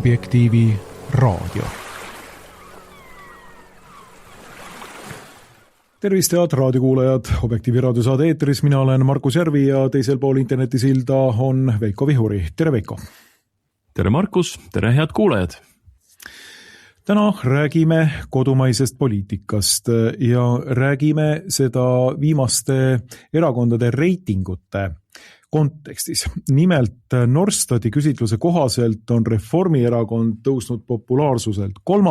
Objektiivi raadio. Tervist, head raadiokuulajad! Objektiivi raadiosaade eetris, mina olen Markus Järvi ja teisel pool internetisilda on Veiko Vihuri. Tere, Veiko! Tere, Markus! Tere, head kuulajad! Täna räägime kodumaisest poliitikast ja räägime seda viimaste erakondade reitingute kontekstis. Nimelt Norstati küsitluse kohaselt on Reformierakond tõusnud populaarsuselt 3.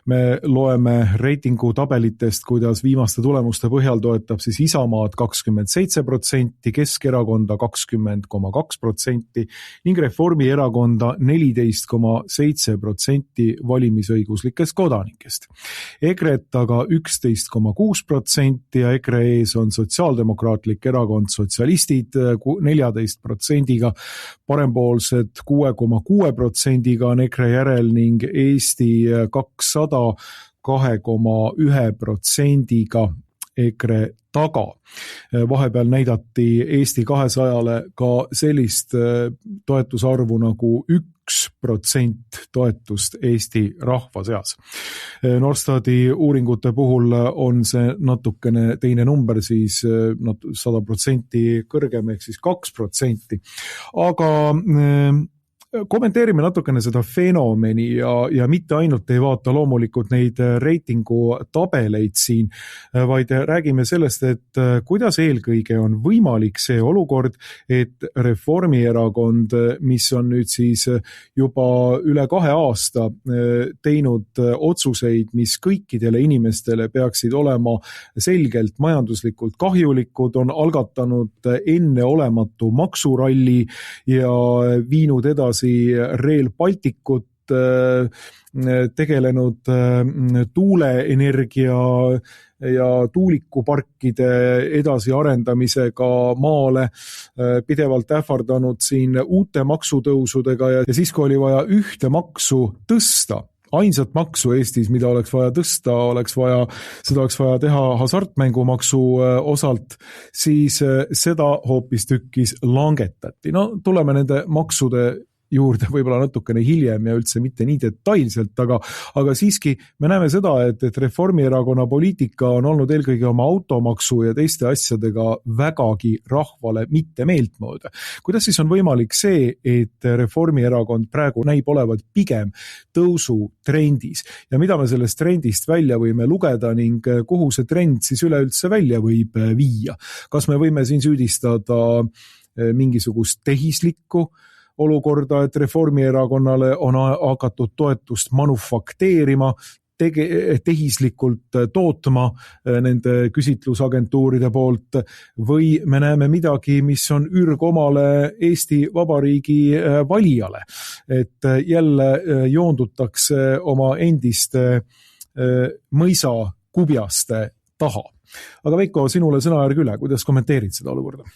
Me loeme reitingu tabelitest, kuidas viimaste tulemuste põhjal toetab siis Isamaad 27%, Keskerakonda 20,2% ning Reformierakonda 14,7% valimisõiguslikest kodanikest. EKRE-t aga 11,6% ja EKRE ees on Sotsiaaldemokraatlik erakond Sotsialistid 14%, parempoolsed 6,6% on EKRE järel ning Eesti 200 2,1% EKRE taga. Vahepeal näidati Eesti 200-le ka sellist toetusarvu nagu 1% toetust Eesti rahva seas. Norstati uuringute puhul on see natukene teine number, siis 100% kõrgem ehk siis 2%. Aga kommenteerime natukene seda fenomeni ja mitte ainult ei vaata loomulikult neid reitingu tabeleid siin, vaid räägime sellest, et kuidas eelkõige on võimalik see olukord, et Reformierakond, mis on nüüd siis juba üle 2 aasta teinud otsuseid, mis kõikidele inimestele peaksid olema selgelt majanduslikult kahjulikud, on algatanud enneolematu maksuralli ja viinud edasi Rail Balticut, tegelenud tuuleenergia ja tuulikuparkide edasiarendamisega maale, pidevalt ähvardanud siin uute maksutõusudega ja siis, kui oli vaja ühte maksu tõsta, ainsat maksu Eestis, mida oleks vaja tõsta, seda oleks vaja teha hasartmängumaksu osalt, siis seda hoopistükkis langetati. No tuleme nende maksude juurde võib-olla natukene hiljem ja üldse mitte nii detailselt, aga siiski me näeme seda, et Reformierakonna poliitika on olnud eelkõige oma automaksu ja teiste asjadega vägagi rahvale mitte meeltmööda. Kuidas siis on võimalik see, et Reformierakond praegu näib olevat pigem tõusutrendis ja mida me sellest trendist välja võime lugeda ning kuhu see trend siis üleüldse välja võib viia? Kas me võime siin süüdistada mingisugust tehislikku olukorda, et Reformierakonnale on hakatud toetust manufakteerima, tehislikult tootma nende küsitlusagentuuride poolt või me näeme midagi, mis on ürgomale Eesti Vabariigi valijale, et jälle joondutakse oma endiste mõisakubjaste taha. Aga Veiko, sinule sõnajärg üle, kuidas kommenteerid seda olukorda?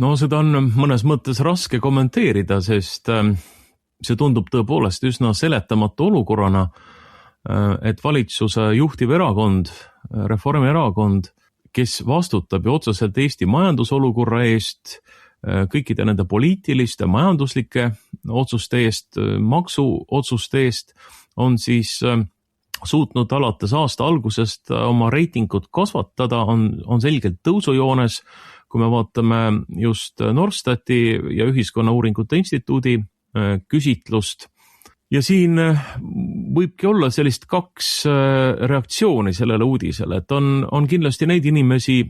No seda on mõnes mõttes raske kommenteerida, sest see tundub tõepoolest üsna seletamatu olukorrana, et valitsuse juhtiv erakond, Reformierakond, kes vastutab ju otseselt Eesti majandusolukorra eest, kõikide nende poliitiliste, majanduslike otsuste eest, maksuotsuste eest, on siis suutnud alates aasta algusest oma reitingut kasvatada, on selgelt tõusujoones. Kui me vaatame just Norstati ja Ühiskonnauuringute Instituudi küsitlust. Ja siin võibki olla sellist 2 reaktsiooni sellele uudisele, et on kindlasti neid inimesi,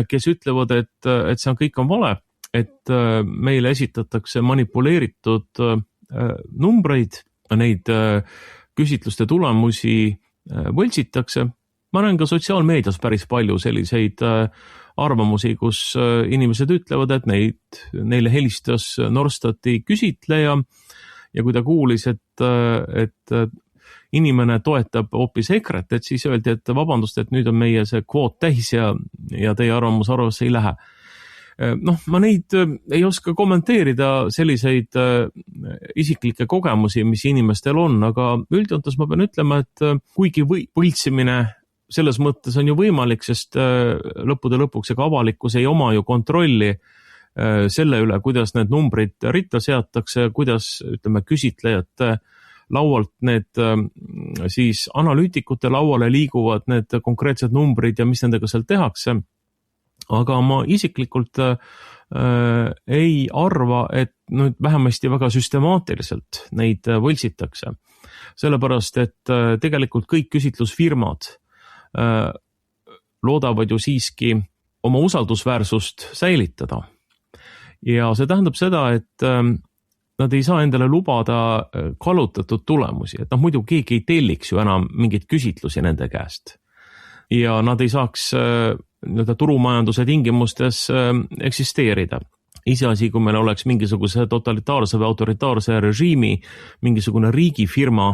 kes ütlevad, et see kõik on vale, et meile esitatakse manipuleeritud numbreid, neid küsitluste tulemusi võltsitakse. Ma näen ka sotsiaalmeedias päris palju selliseid arvamusi, kus inimesed ütlevad, et neile helistas Norstati küsitleja ja kui ta kuulis, et inimene toetab hoopis EKRE-t, et siis öeldi, et vabandust, et nüüd on meie see kvoot täis ja teie arvamus arvasse ei lähe. Ma neid ei oska kommenteerida, selliseid isiklikke kogemusi, mis inimestel on, aga üldjoontes ma pean ütlema, et kuigi võltsimine selles mõttes on ju võimalik, sest lõppude lõpuks ega avalikkus ei oma ju kontrolli selle üle, kuidas need numbrid ritta seatakse, kuidas, ütleme, küsitlejate laualt need siis analüütikute lauale liiguvad need konkreetsed numbrid ja mis nendega seal tehakse. Aga ma isiklikult ei arva, et nüüd vähemasti väga süstemaatiliselt neid võltsitakse. Sellepärast, et tegelikult kõik küsitlusfirmad loodavad ju siiski oma usaldusväärsust säilitada. Ja see tähendab seda, et nad ei saa endale lubada kallutatud tulemusi, et muidu keegi ei telliks ju enam mingeid küsitlusi nende käest. Ja nad ei saaks turumajanduse tingimustes eksisteerida. Iseasi, kui meil oleks mingisuguse totalitaarse või autoritaarse režiimi, mingisugune riigifirma,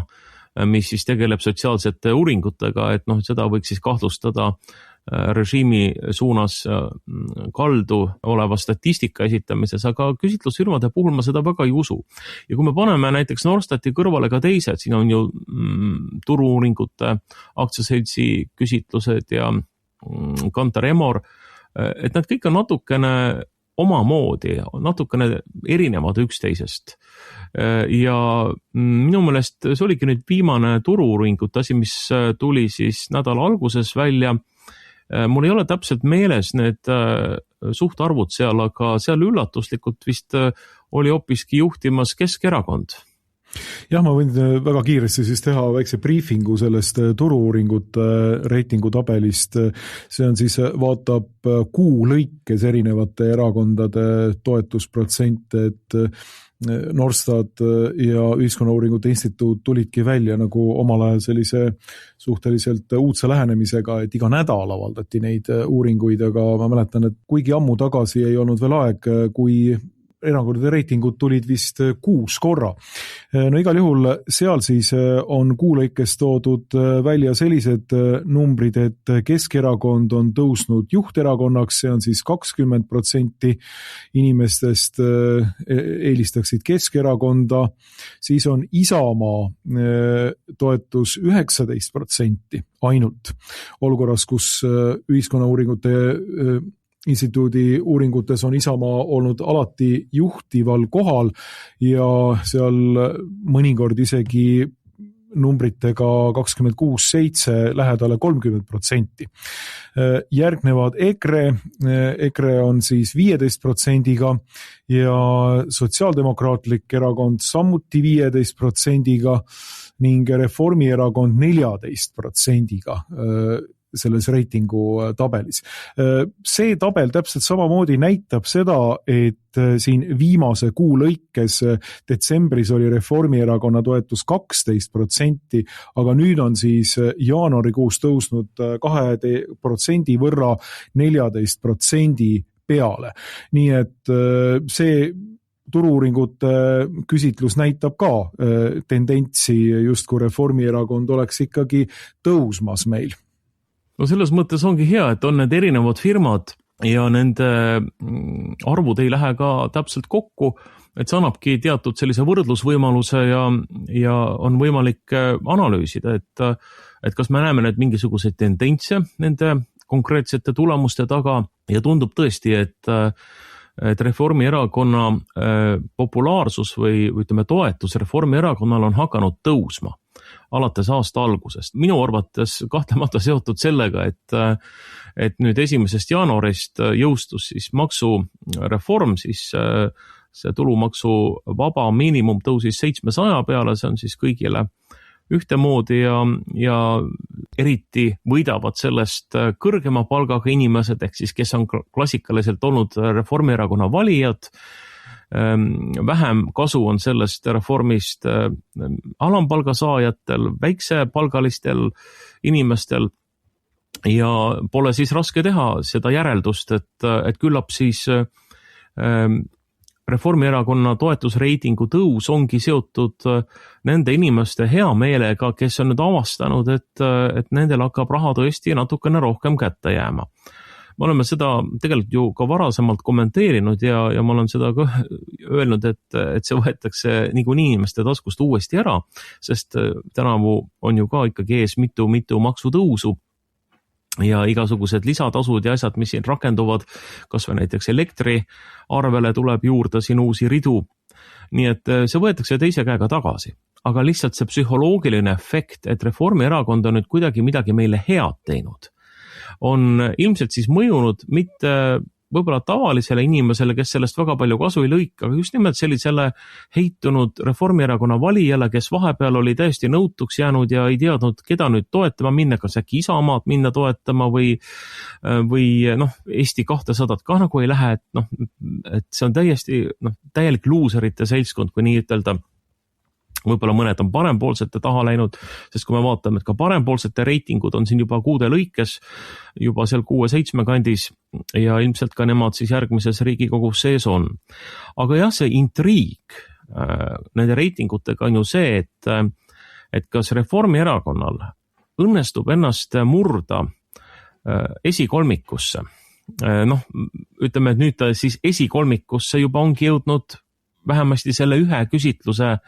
mis siis tegeleb sotsiaalsete uuringutega, et seda võiks siis kahtlustada režiimi suunas kaldu oleva statistika esitamises, aga küsitlusfirmade puhul ma seda väga ei usu. Ja kui me paneme näiteks Norstati kõrvale ka teised, siin on ju turu-uuringute aktsiaseltsi küsitlused ja Kantar Emor, et nad kõik on natukene omamoodi, natukene erinevad üksteisest. Ja minu meelest see oligi nüüd viimane turu-uuringute asi, mis tuli siis nädala alguses välja. Mul ei ole täpselt meeles need suhtarvud seal, aga seal üllatuslikult vist oli hoopiski juhtimas Keskerakond. Jah, ma võin väga kiiresti siis teha väikse briefingu sellest turu-uuringute reitingutabelist. See on siis, vaatab kuu lõikes erinevate erakondade toetusprotsente, et Norstat ja Ühiskonnauuringute Instituut tulidki välja nagu omal ajal sellise suhteliselt uudse lähenemisega, et iga nädal avaldati neid uuringuid, aga ma mäletan, et kuigi ammu tagasi ei olnud veel aeg, kui erakondade reitingud tulid vist 6 korra. No igal juhul seal siis on kuulõikes toodud välja sellised numbrid, et Keskerakond on tõusnud juhterakonnaks, see on siis 20% inimestest eelistaksid Keskerakonda, siis on Isamaa toetus 19% ainult olukorras, kus Ühiskonnauuringute Instituudi uuringutes on Isamaa olnud alati juhtival kohal ja seal mõnikord isegi numbritega 26-7 lähedale 30%. Järgnevad EKRE on siis 15% ja Sotsiaaldemokraatlik erakond samuti 15% ning Reformierakond 14% selles reitingu tabelis. See tabel täpselt samamoodi näitab seda, et siin viimase kuu lõikes detsembris oli Reformierakonna toetus 12%, aga nüüd on siis jaanuarikuus tõusnud 2% võrra 14% peale. Nii et see turu-uuringute küsitlus näitab ka tendentsi, just kui Reformierakond oleks ikkagi tõusmas meil. No selles mõttes ongi hea, et on need erinevad firmad ja nende arvud ei lähe ka täpselt kokku, et see annabki teatud sellise võrdlusvõimaluse ja on võimalik analüüsida, et kas me näeme need mingisuguseid tendentse nende konkreetsete tulemuste taga ja tundub tõesti, et Reformierakonna populaarsus või ütleme toetus Reformierakonnal on hakanud tõusma alates aasta algusest. Minu arvates kahtlemata seotud sellega, et nüüd 1. jaanuarist jõustus siis maksureform, siis see tulumaksu vaba miinimum tõusis 700 peale, see on siis kõigile ühtemoodi ja eriti võidavad sellest kõrgema palgaga inimesed, ehk siis kes on klassikaliselt olnud Reformierakonna valijad. Vähem kasu on sellest reformist alampalga saajatel, väiksepalgalistel inimestel ja pole siis raske teha seda järeldust, et küllap siis Reformierakonna toetusreitingu tõus ongi seotud nende inimeste hea meelega, kes on nüüd avastanud, et nendel hakkab raha tõesti natukene rohkem kätte jääma. Me oleme seda tegelikult ju ka varasemalt kommenteerinud ja ma olen seda ka öelnud, et see võetakse niikuinii inimeste taskust uuesti ära, sest tänavu on ju ka ikkagi ees mitu maksutõusu. ja igasugused lisatasud ja asjad, mis siin rakenduvad, kas või näiteks elektriarvele tuleb juurde siin uusi ridu. Nii et see võetakse teise käega tagasi. Aga lihtsalt see psühholoogiline efekt, et Reformierakond on nüüd kuidagi midagi meile head teinud, on ilmselt siis mõjunud mitte võib-olla tavalisele inimesele, kes sellest väga palju kasu ei lõika, aga just nimelt sellisele heitunud Reformierakonna valijale, kes vahepeal oli täiesti nõutuks jäänud ja ei teadnud, keda nüüd toetama minna, kas äkki Isamaad minna toetama või Eesti 200 ka nagu ei lähe, et see on täielik luuserite seltskond, kui nii ütelda. Võib-olla mõned on parempoolsete taha läinud, sest kui me vaatame, et ka parempoolsete reitingud on siin juba kuude lõikes, juba seal 6-7 kandis ja ilmselt ka nemad siis järgmises Riigikogus sees on. Aga jah, see intriig nende reitingutega on ju see, et kas Reformierakonnal õnnestub ennast murda esikolmikusse. Ütleme, et nüüd ta siis esikolmikusse juba ongi jõudnud vähemasti selle ühe küsitluse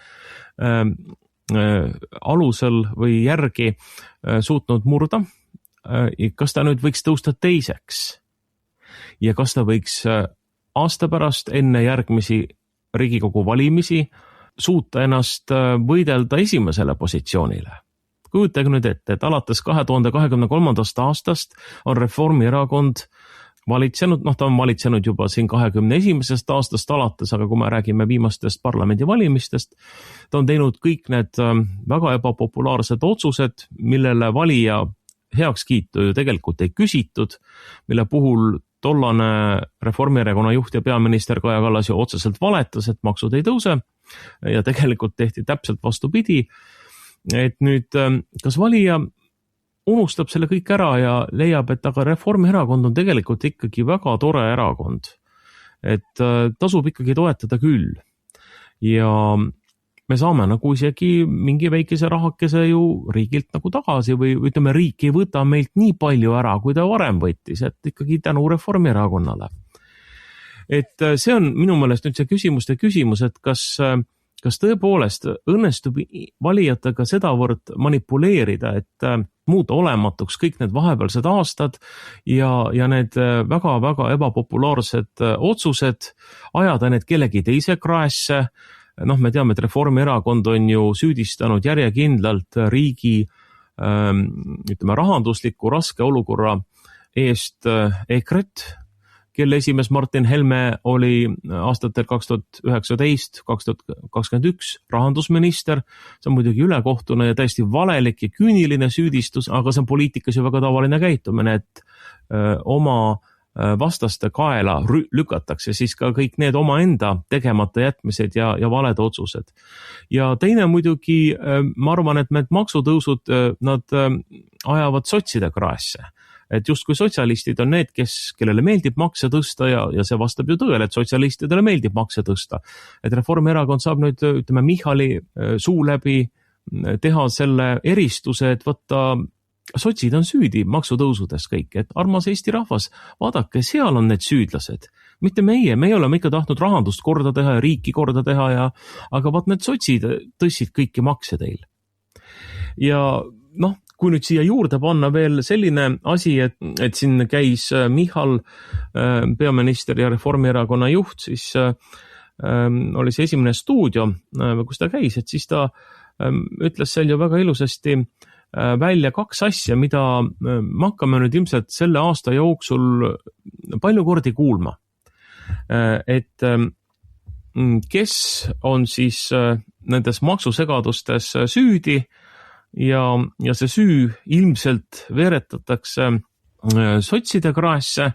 alusel või järgi suutnud murda. Kas ta nüüd võiks tõusta teiseks? Ja kas ta võiks aasta pärast enne järgmisi Riigikogu valimisi suuta ennast võidelda esimesele positsioonile? Kujutage nüüd ette, et alates 2023. aastast on Reformierakond valitsenud, ta on valitsenud juba siin 21. aastast alates, aga kui me räägime viimastest parlamendivalimistest, ta on teinud kõik need väga ebapopulaarsed otsused, millele valija heakskiitu ju tegelikult ei küsitud, mille puhul tollane Reformierakonna juht ja peaminister Kaja Kallas ju otseselt valetas, et maksud ei tõuse ja tegelikult tehti täpselt vastupidi. Et nüüd, kas valija unustab selle kõik ära ja leiab, et aga Reformierakond on tegelikult ikkagi väga tore erakond. Et tasub ikkagi toetada küll. Ja me saame nagu isegi mingi väikese rahakese ju riigilt nagu tagasi või ütleme, riik ei võta meilt nii palju ära, kui ta varem võttis, et ikkagi tänu Reformierakonnale. Et see on minu meelest nüüd see küsimus, et kas tõepoolest õnnestub valijatega sedavõrd manipuleerida, et muuta olematuks kõik need vahepealsed aastad ja need väga-väga ebapopulaarsed otsused, ajada need kellegi teise kraesse. Me teame, et Reformierakond on ju süüdistanud järjekindlalt riigi rahandusliku raske olukorra eest EKRE-t, kelle esimees Martin Helme oli aastatel 2019-2021 rahandusminister. See on muidugi ülekohtune ja täiesti valelik ja küüniline süüdistus, aga see on poliitikas ju väga tavaline käitumine, et oma vastaste kaela lükatakse siis ka kõik need omaenda tegemata jätmised ja valed otsused. Ja teine muidugi, ma arvan, et need maksutõusud, nad ajavad sotside kraesse. Et just kui sotsialistid on need, kellele meeldib makse tõsta ja see vastab ju tõele, et sotsialistidele meeldib makse tõsta. Et Reformierakond saab nüüd, Michali suu läbi teha selle eristuse, et võtta, sotsid on süüdi maksutõusudes kõik, et armas Eesti rahvas, vaadake, seal on need süüdlased. Mitte meie oleme ikka tahtnud rahandust korda teha ja riiki korda teha, aga vaat need sotsid tõstsid kõiki makse teil. Ja kui nüüd siia juurde panna veel selline asi, et siin käis Michal, peaminister ja Reformierakonna juht, siis oli see esimene stuudio, kus ta käis, et siis ta ütles seal ju väga ilusasti välja kaks asja, mida me hakkame nüüd ilmselt selle aasta jooksul palju kordi kuulma. Et kes on siis nendes maksusegadustes süüdi, ja see süü ilmselt veeretatakse sotside kraesse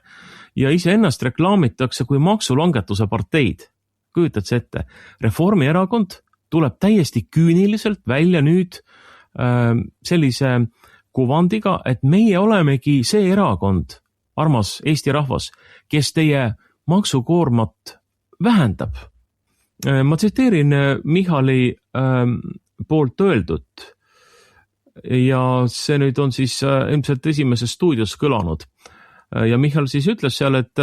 ja iseennast reklaamitakse kui maksulangetuse parteid. Kujutad see ette? Reformierakond tuleb täiesti küüniliselt välja nüüd sellise kuvandiga, et meie olemegi see erakond, armas Eesti rahvas, kes teie maksukoormat vähendab. Ma tsiteerin Michali poolt öeldut. Ja see nüüd on siis ilmselt esimeses stuudios kõlanud. Ja Michal siis ütles seal, et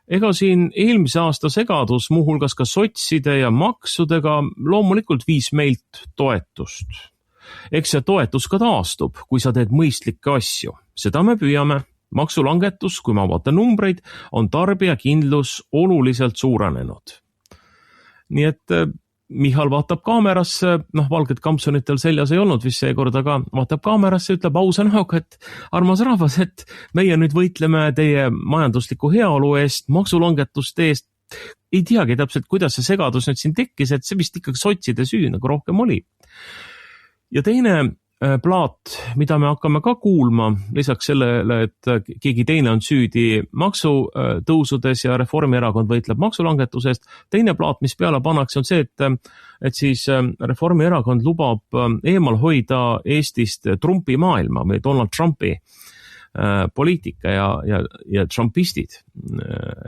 ega siin eelmise aasta segadus, muuhulgas ka sotside ja maksudega loomulikult viis meilt toetust. eks see toetus ka taastub, kui sa teed mõistlikke asju. Seda me püüame. Maksulangetus, kui ma vaatan numbreid, on tarbijakindlus oluliselt suurenenud. Nii et Michal vaatab kaamerasse, valged kampsunitel seljas ei olnud vist seekord, aga vaatab kaamerasse, ütleb ausa näoga, et armas rahvas, et meie nüüd võitleme teie majandusliku heaolu eest, maksulangetuste eest. Ei teagi täpselt, kuidas see segadus nüüd siin tekkis, et see vist ikkagi sotside süü nagu rohkem oli. Ja teine plaat, mida me hakkame ka kuulma, lisaks sellele, et keegi teine on süüdi maksutõusudes ja Reformierakond võitleb maksulangetusest. Teine plaat, mis peale pannakse, on see, et siis Reformierakond lubab eemal hoida Eestist Trumpi maailma või Donald Trumpi poliitika ja trumpistid.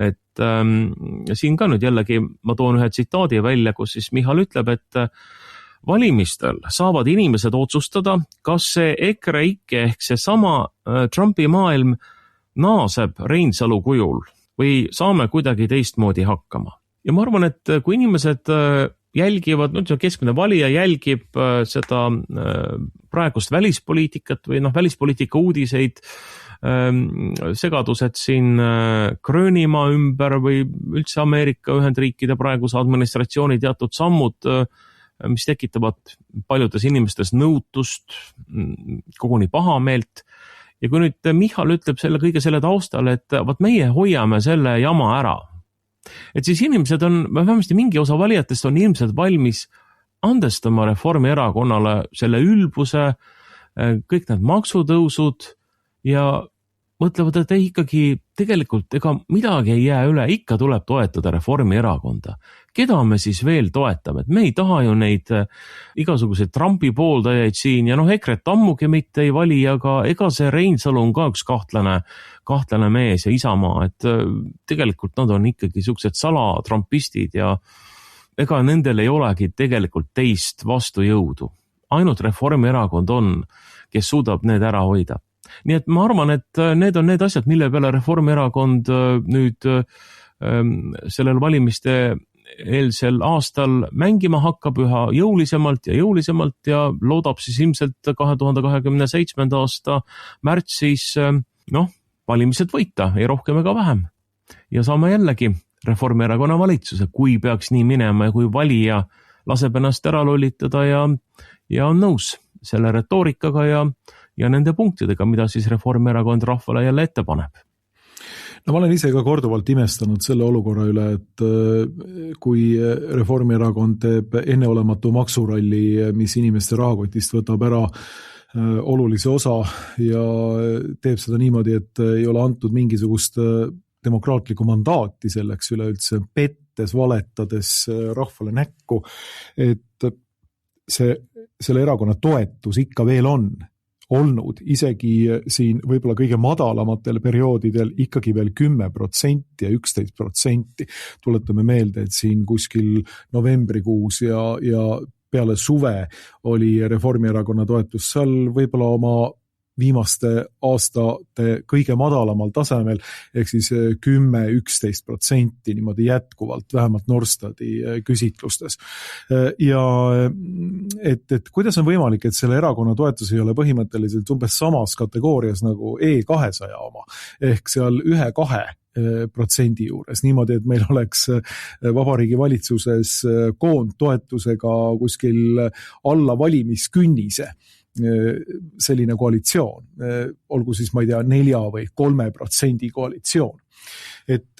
Et siin ka nüüd jällegi ma toon ühe tsitaadi välja, kus siis Michal ütleb, et valimistel saavad inimesed otsustada, kas see EKREIKE ehk see sama Trumpi maailm naaseb Reinsalu kujul või saame kuidagi teistmoodi hakkama. Ja ma arvan, et kui inimesed jälgivad, keskmine valija jälgib seda praegust välispoliitikat või välispoliitika uudiseid, segadused siin Gröönimaa ümber või üldse Ameerika Ühendriikide praeguse administratsiooni teatud sammud, mis tekitavad paljudes inimestes nõutust, koguni pahameelt. Ja kui nüüd Michal ütleb kõige selle taustal, et meie hoiame selle jama ära, et siis inimesed on, vähemasti mingi osa valijatest on ilmselt valmis andestama Reformierakonnale selle ülbuse, kõik need maksutõusud ja mõtlevad, et ei ikkagi tegelikult ega midagi ei jää üle, ikka tuleb toetada Reformierakonda. Keda me siis veel toetame? Et me ei taha ju neid igasuguseid Trumpi pooldajaid siin ja EKRE-t ammugi mitte ei vali, aga ega see Reinsalu on ka üks kahtlane mees ja Isamaa, et tegelikult nad on ikkagi siuksed salatrumpistid ja ega nendel ei olegi tegelikult teist vastujõudu. Ainult Reformierakond on, kes suudab need ära hoida. Nii et ma arvan, et need on need asjad, mille peale Reformierakond nüüd sellel valimiste eelsel aastal mängima hakkab üha jõulisemalt ja loodab siis ilmselt 2027. aasta märtsis valimised võita, ei rohkem ega vähem. Ja saame jällegi Reformierakonna valitsuse, kui peaks nii minema ja kui valija laseb ennast ära lollitada ja on nõus selle retoorikaga ja nende punktidega, mida siis Reformierakond rahvale jälle ette paneb. No ma olen ise ka korduvalt imestanud selle olukorra üle, et kui Reformierakond teeb enneolematu maksuralli, mis inimeste rahakotist võtab ära olulise osa ja teeb seda niimoodi, et ei ole antud mingisugust demokraatlikku mandaati selleks üleüldse, pettes, valetades rahvale näkku, et selle erakonna toetus ikka veel on olnud isegi siin võib-olla kõige madalamatel perioodidel ikkagi veel 10% ja 11%. Tuletame meelde, et siin kuskil novembrikuus ja peale suve oli Reformierakonna toetus seal võib-olla oma viimaste aastate kõige madalamal tasemel, ehk siis 10-11% niimoodi jätkuvalt, vähemalt Norstati küsitlustes. Ja et kuidas on võimalik, et selle erakonna toetus ei ole põhimõtteliselt umbes samas kategoorias nagu E200 oma, ehk seal 1-2% juures, niimoodi, et meil oleks Vabariigi Valitsuses koondtoetusega kuskil alla valimiskünnise selline koalitsioon, olgu siis, ma ei tea, 4 või 3% koalitsioon. Et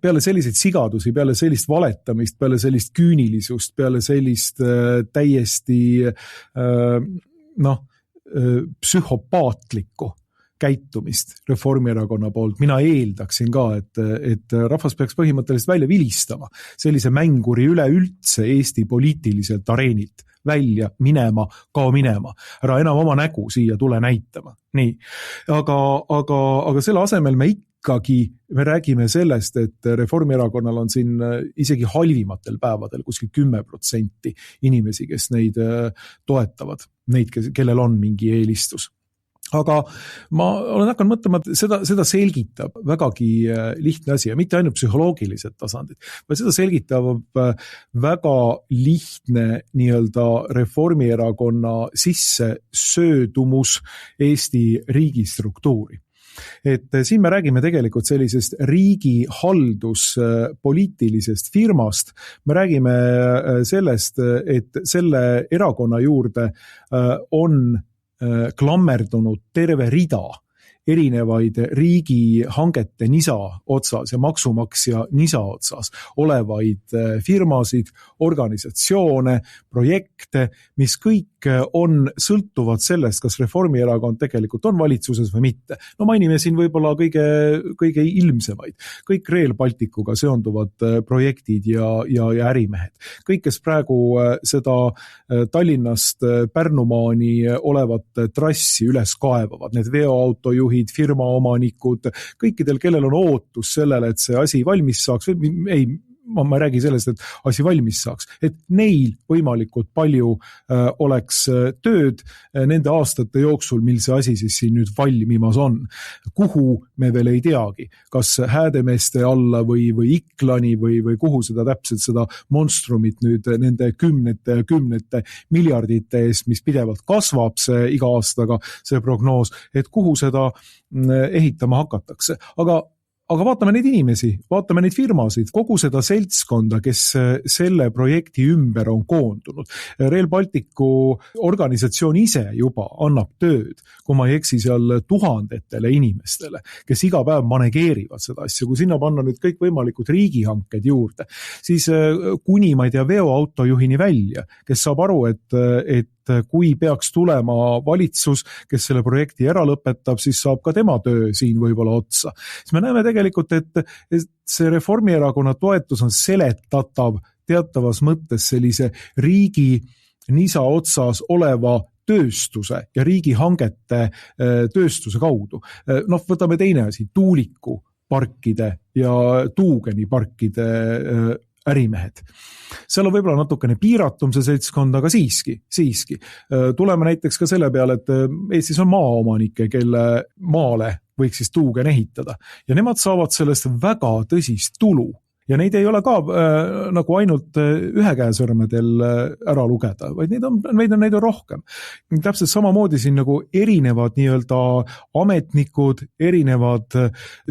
peale selliseid sigadusi, peale sellist valetamist, peale sellist küünilisust, peale sellist täiesti psühhopaatlikku käitumist Reformierakonna poolt, mina eeldaksin ka, et rahvas peaks põhimõtteliselt välja vilistama sellise mänguri üleüldse Eesti poliitiliselt areenilt välja minema, kao minema. Ära enam oma nägu siia tule näitama. Nii. Aga selle asemel me räägime sellest, et Reformierakonnal on siin isegi halvimatel päevadel kuskil 10% inimesi, kes neid toetavad, neid, kellel on mingi eelistus. aga ma olen hakanud mõtlema, et seda selgitab vägagi lihtne asi ja mitte ainult psühholoogilised tasandid, vaid seda selgitab väga lihtne nii-öelda Reformierakonna sisse söödumus Eesti riigistruktuuri. Et siin me räägime tegelikult sellisest riigihalduspoliitilisest firmast, me räägime sellest, et selle erakonna juurde on klammerdunud terve rida erinevaid riigihangete nisa otsas ja maksumaksja nisa otsas olevaid firmasid, organisatsioone, projekte, mis kõik on sõltuvad sellest, kas Reformierakond tegelikult on valitsuses või mitte. No mainime siin võib-olla kõige ilmsemaid. Kõik Rail Balticuga seonduvad projektid ja ärimehed. Kõik, kes praegu seda Tallinnast Pärnumaani olevat trassi üles kaevavad, need veoautojuhid, firmaomanikud, kõikidel, kellel on ootus sellele, et see asi valmis saaks, ma ei räägi sellest, et asi valmis saaks, et neil võimalikult palju oleks tööd nende aastate jooksul, mil see asi siis siin nüüd valmimas on. Kuhu me veel ei teagi, kas Häädemeeste alla või Iklani või kuhu seda täpselt seda monstrumit nüüd nende kümnete miljardite eest, mis pidevalt kasvab see iga aastaga, see prognoos, et kuhu seda ehitama hakatakse. Aga vaatame neid inimesi, vaatame neid firmasid, kogu seda seltskonda, kes selle projekti ümber on koondunud. Rail Balticu organisatsioon ise juba annab tööd, kui ma ei eksi seal tuhandetele inimestele, kes iga päev manegeerivad seda asja. Kui sinna panna nüüd kõik võimalikud riigihanked juurde, siis kuni, ma ei tea, veoautojuhini välja, kes saab aru, et kui peaks tulema valitsus, kes selle projekti ära lõpetab, siis saab ka tema töö siin võib-olla otsa. Siis me näeme tegelikult, et see Reformierakonna toetus on seletatav teatavas mõttes sellise riigi nisa otsas oleva tööstuse ja riigihangete tööstuse kaudu. Võtame teine asi, tuulikuparkide ja tuugeniparkide ärimehed. Seal on võib-olla natukene piiratum see seltskond, aga siiski. Tuleme näiteks ka selle peale, et Eestis on maaomanikke, kelle maale võiks siis tuugen ehitada ja nemad saavad sellest väga tõsist tulu. Ja neid ei ole ka nagu ainult ühe käesõrmedel ära lugeda, vaid neid on rohkem. Täpselt samamoodi siin nagu erinevad nii-öelda ametnikud, erinevad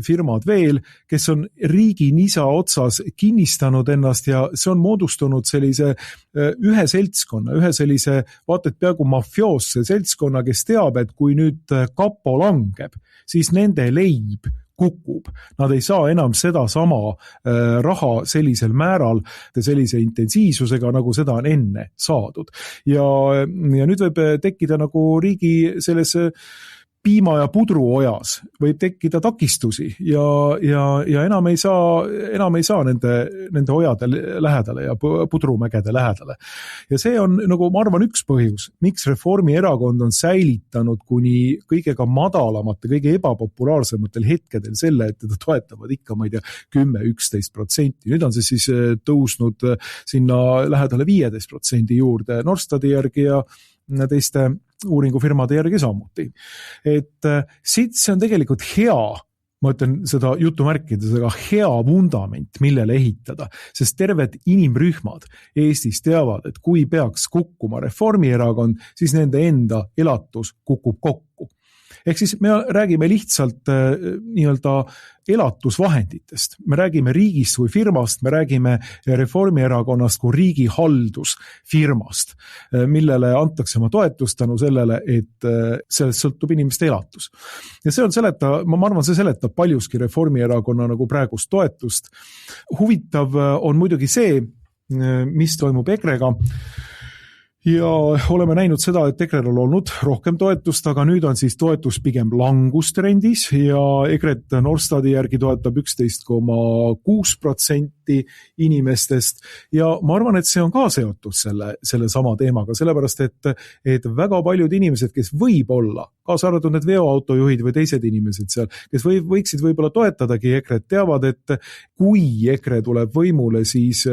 firmad veel, kes on riigi nisa otsas kinnistanud ennast ja see on moodustunud sellise ühe seltskonna, ühe sellise vaata et peaaegu mafioosse seltskonna, kes teab, et kui nüüd kapo langeb, siis nende leib kukub. Nad ei saa enam seda sama raha sellisel määral, sellise intensiivsusega, nagu seda on enne saadud. Ja nüüd võib tekkida nagu riigi selles piima- ja pudruojas võib tekkida takistusi ja enam ei saa nende ojade lähedale ja pudrumägede lähedale. Ja see on, nagu ma arvan, üks põhjus, miks Reformierakond on säilitanud kuni kõigega madalamate, kõige ebapopulaarsematel hetkedel selle, et teda toetavad ikka, ma ei tea, 10-11%. Nüüd on see siis tõusnud sinna lähedale 15% juurde Norstati järgi ja teiste uuringufirmade järgi samuti. Et siit see on tegelikult hea, ma ütlen seda jutumärkides, aga hea vundament, millele ehitada, sest terved inimrühmad Eestis teavad, et kui peaks kukkuma Reformierakond, siis nende enda elatus kukub kokku. Ehk siis me räägime lihtsalt nii-öelda elatusvahenditest. Me räägime riigist kui firmast, me räägime Reformierakonnast kui riigihaldusfirmast, millele antakse oma toetust tänu sellele, et sellest sõltub inimeste elatus. Ja see on ma arvan, see seletab paljuski Reformierakonna nagu praegust toetust. Huvitav on muidugi see, mis toimub EKRE-ga. Ja oleme näinud seda, et EKRE-l on olnud rohkem toetust, aga nüüd on siis toetus pigem langustrendis ja EKRE-t Norstati järgi toetab 11,6%, 2% inimestest ja ma arvan, et see on ka seotud selle sama teemaga, sellepärast et väga paljud inimesed, kes võib olla, kaasa arvatud need veoautojuhid või teised inimesed seal, kes võiksid võib-olla toetadagi EKRE-t, teavad, et kui EKRE tuleb võimule, siis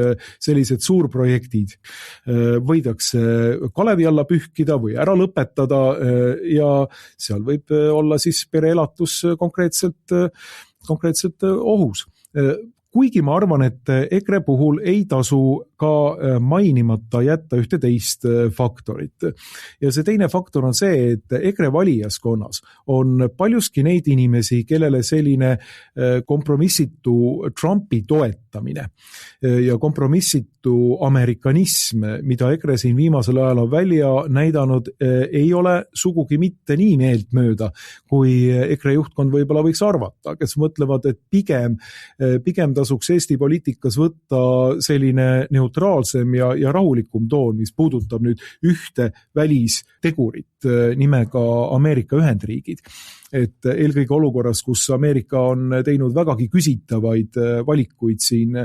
sellised suurprojektid võidakse kalevi alla pühkida või ära lõpetada ja seal võib olla siis pereelatus konkreetselt ohus. Kuigi ma arvan, et EKRE puhul ei tasu ka mainimata jätta ühte teist faktorit. Ja see teine faktor on see, et EKRE valijaskonnas on paljuski neid inimesi, kellele selline kompromissitu Trumpi toetamine ja kompromissitu amerikanism, mida EKRE siin viimasel ajal on välja näidanud, ei ole sugugi mitte nii meeltmööda, kui EKRE juhtkond võib-olla võiks arvata, kes mõtlevad, et pigem tasuks Eesti poliitikas võtta selline neutraalsem ja rahulikum toon, mis puudutab nüüd ühte välistegurit nimega Ameerika Ühendriigid. Et eelkõige olukorras, kus Ameerika on teinud vägagi küsitavaid valikuid siin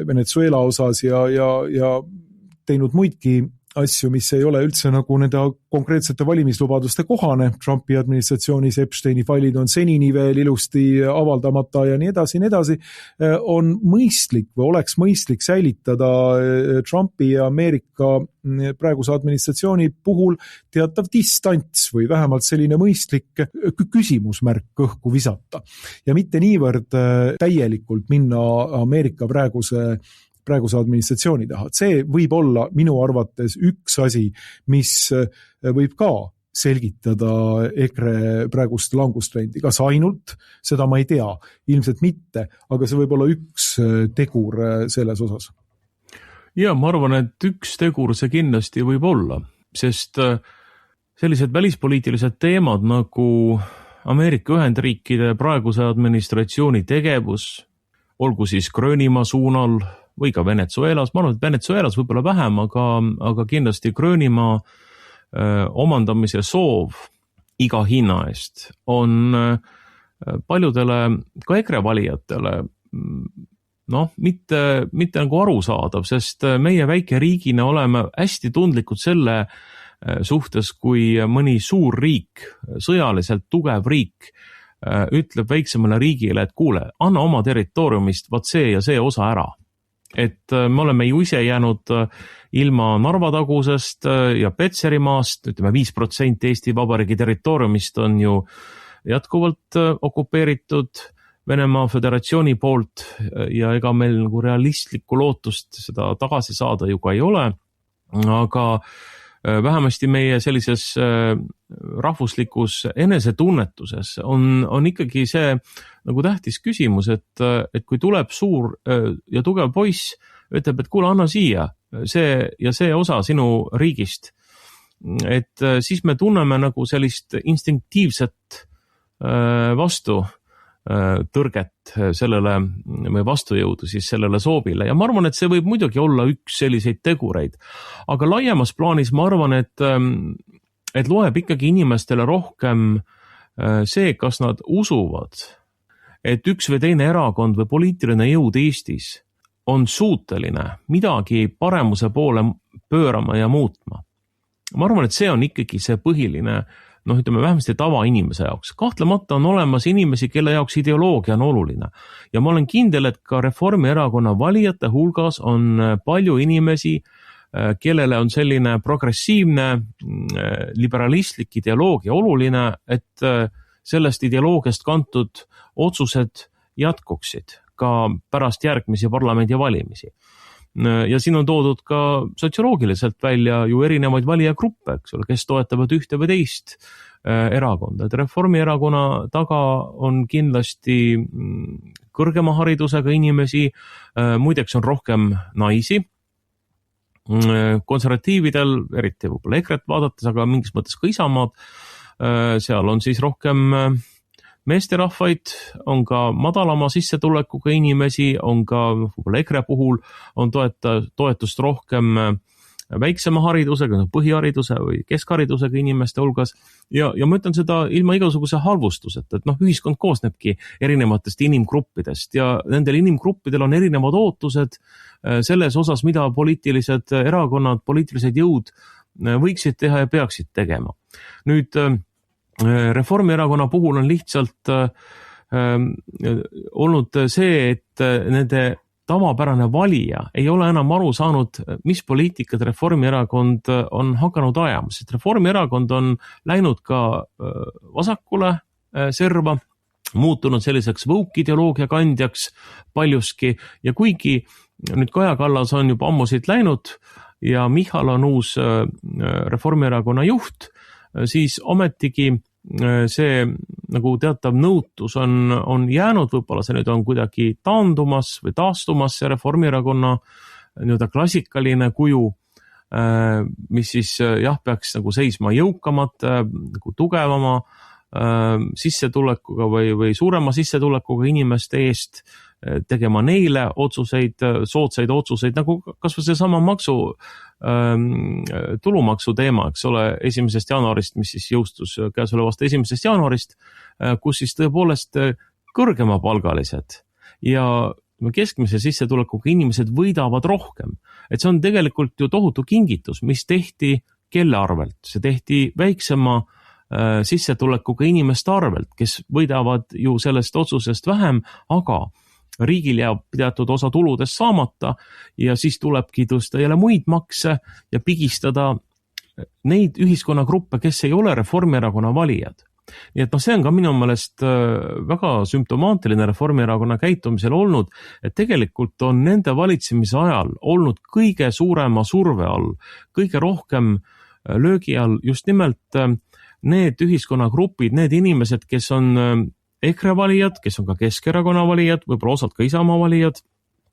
Venezuela osas ja teinud muidki asju, mis ei ole üldse nagu nende konkreetsete valimislubaduste kohane. Trumpi administratsioonis Epsteini failid on senini veel ilusti avaldamata ja nii edasi, on mõistlik või oleks mõistlik säilitada Trumpi ja Ameerika praeguse administratsiooni puhul teatav distants või vähemalt selline mõistlik küsimusmärk õhku visata. Ja mitte niivõrd täielikult minna Ameerika praeguse administratsiooni taha. See võib olla minu arvates üks asi, mis võib ka selgitada EKRE praegust langustrendi. Kas ainult? Seda ma ei tea. Ilmselt mitte, aga see võib olla üks tegur selles osas. Ja, ma arvan, et üks tegur see kindlasti võib olla, sest sellised välispoliitilised teemad nagu Ameerika Ühendriikide praeguse administratsiooni tegevus, olgu siis Gröönimaa suunal või ka Venezuelas, ma arvan, et Venezuelas võib-olla vähem, aga kindlasti Gröönimaa omandamise soov iga hinna eest on paljudele, ka EKRE valijatele, mitte nagu arusaadav, sest meie väike riigina oleme hästi tundlikud selle suhtes, kui mõni suur riik, sõjaliselt tugev riik, ütleb väiksemale riigile, et kuule, anna oma territooriumist vaat see ja see osa ära. Et me oleme ju ise jäänud ilma Narva-tagusest ja Petserimaast, ütleme 5% Eesti Vabariigi territooriumist on ju jätkuvalt okupeeritud Venemaa Föderatsiooni poolt ja ega meil nagu realistlikku lootust seda tagasi saada ju ka ei ole, aga vähemasti meie sellises rahvuslikus enesetunnetuses on ikkagi see nagu tähtis küsimus, et kui tuleb suur ja tugev poiss, ütleb, et kuule, anna siia see ja see osa sinu riigist, et siis me tunneme nagu sellist instinktiivset tõrget sellele või vastujõudu siis sellele soovile ja ma arvan, et see võib muidugi olla üks selliseid tegureid, aga laiemas plaanis ma arvan, et loeb ikkagi inimestele rohkem see, kas nad usuvad, et üks või teine erakond või poliitiline jõud Eestis on suuteline midagi paremuse poole pöörama ja muutma. Ma arvan, et see on ikkagi see põhiline ütleme vähemasti tavainimese jaoks. Kahtlemata on olemas inimesi, kelle jaoks ideoloogia on oluline. Ja ma olen kindel, et ka Reformierakonna valijate hulgas on palju inimesi, kellele on selline progressiivne liberalistlik ideoloogia oluline, et sellest ideoloogiast kantud otsused jätkuksid ka pärast järgmisi parlamendivalimisi. Ja siin on toodud ka sotsioloogiliselt välja ju erinevaid valijagruppe, eks ole, kes toetavad ühte või teist erakonda. Et Reformierakonna taga on kindlasti kõrgema haridusega inimesi, muideks on rohkem naisi, konservatiividel, eriti võib-olla EKRE-t vaadates, aga mingis mõttes ka Isamaad, seal on siis rohkem meesterahvaid, on ka madalama sissetulekuga inimesi, on ka võib-olla EKRE puhul on toetust rohkem väiksema haridusega, põhihariduse või keskharidusega inimeste hulgas ja ma ütlen seda ilma igasuguse halvustuseta, et ühiskond koosnebki erinevatest inimgruppidest ja nendel inimgruppidel on erinevad ootused selles osas, mida poliitilised erakonnad, poliitilised jõud võiksid teha ja peaksid tegema. Nüüd Reformierakonna puhul on lihtsalt olnud see, et nende tavapärane valija ei ole enam aru saanud, mis poliitikat Reformierakond on hakanud ajama, sest Reformierakond on läinud ka vasakule serva, muutunud selliseks woke-ideoloogia kandjaks paljuski ja kuigi nüüd Kaja Kallas on juba ammu siit läinud ja Michal on uus Reformierakonna juht, siis ometigi see nagu teatav nõutus on jäänud, võib-olla see nüüd on kuidagi taandumas või taastumas see Reformierakonna nii-öelda klassikaline kuju, mis siis peaks nagu seisma jõukamate, nagu tugevama sissetulekuga või suurema sissetulekuga inimeste eest, tegema neile otsuseid, soodsaid otsuseid, nagu kas või seesama tulumaksu teema, eks ole, 1. jaanuarist, mis siis jõustus käesoleva aasta 1. jaanuarist, kus siis tõepoolest kõrgemapalgalised ja keskmise sissetulekuga inimesed võidavad rohkem. Et see on tegelikult ju tohutu kingitus, mis tehti kelle arvelt, see tehti väiksema sissetulekuga inimeste arvelt, kes võidavad ju sellest otsusest vähem, aga riigil jääb teatud osa tuludest saamata ja siis tulebki tõsta jälle muid makse ja pigistada neid ühiskonnagruppe, kes ei ole Reformierakonna valijad. Nii et see on ka minu meelest väga sümptomaatiline Reformierakonna käitumisel olnud, et tegelikult on nende valitsemise ajal olnud kõige suurema surve all, kõige rohkem löögi all just nimelt need ühiskonnagrupid, need inimesed, kes on EKRE valijad, kes on ka Keskerakonna valijad, võib-olla osad ka Isamaa valijad,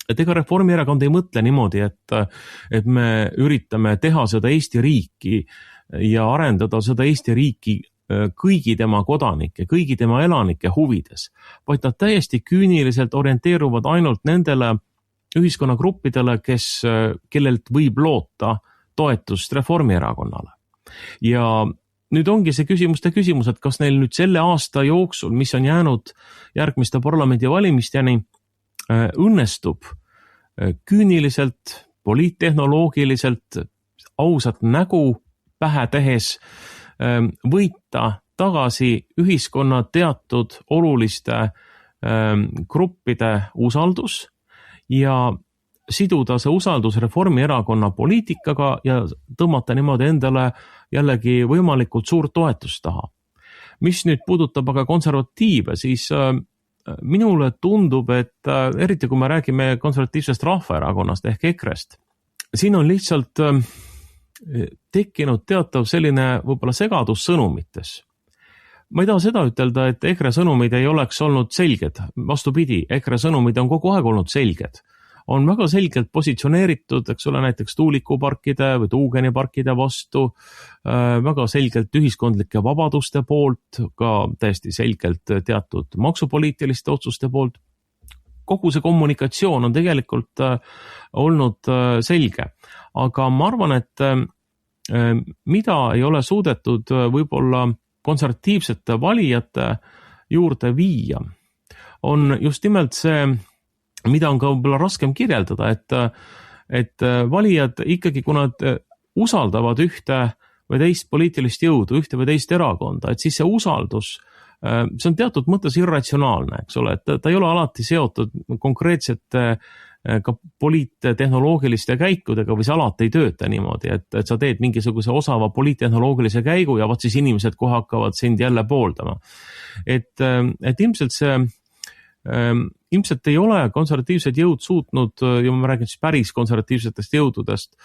et ega Reformierakond ei mõtle niimoodi, et me üritame teha seda Eesti riiki ja arendada seda Eesti riiki kõigi tema kodanike, kõigi tema elanike huvides, vaid nad täiesti küüniliselt orienteeruvad ainult nendele ühiskonnagruppidele, kellelt võib loota toetust Reformierakonnale. Ja nüüd ongi see küsimus, et kas neil nüüd selle aasta jooksul, mis on jäänud järgmiste parlamendivalimisteni, õnnestub küüniliselt, poliittehnoloogiliselt, ausat nägu pähe tehes võita tagasi ühiskonna teatud oluliste gruppide usaldus ja siduda see usaldus Reformierakonna poliitikaga ja tõmmata niimoodi endale jällegi võimalikult suurt toetust taha. Mis nüüd puudutab aga konservatiive, siis minule tundub, et eriti kui me räägime konservatiivsest rahvaerakonnast ehk EKRE-st, siin on lihtsalt tekkinud teatav selline võib-olla segadus sõnumites. Ma ei taha seda ütelda, et EKRE sõnumid ei oleks olnud selged. Vastupidi, EKRE sõnumid on kogu aeg olnud selged. On väga selgelt positsioneeritud, eks ole, näiteks tuulikuparkide või tuugeniparkide vastu, väga selgelt ühiskondlike vabaduste poolt, ka täiesti selgelt teatud maksupoliitiliste otsuste poolt. Kogu see kommunikatsioon on tegelikult olnud selge, aga ma arvan, et mida ei ole suudetud võib-olla konservatiivsete valijate juurde viia, on just nimelt see, mida on ka võib-olla raskem kirjeldada, et valijad ikkagi, kui nad usaldavad ühte või teist poliitilist jõudu, ühte või teist erakonda, et siis see usaldus, see on teatud mõttes irratsionaalne, eks ole, et ta ei ole alati seotud konkreetsete ka poliittehnoloogiliste käikudega või see alati ei tööta niimoodi, et sa teed mingisuguse osava poliittehnoloogilise käigu ja vaat siis inimesed kohe hakkavad sind jälle pooldama. Et ilmselt ei ole konservatiivsed jõud suutnud, ja ma räägin siis päris konservatiivsetest jõududest,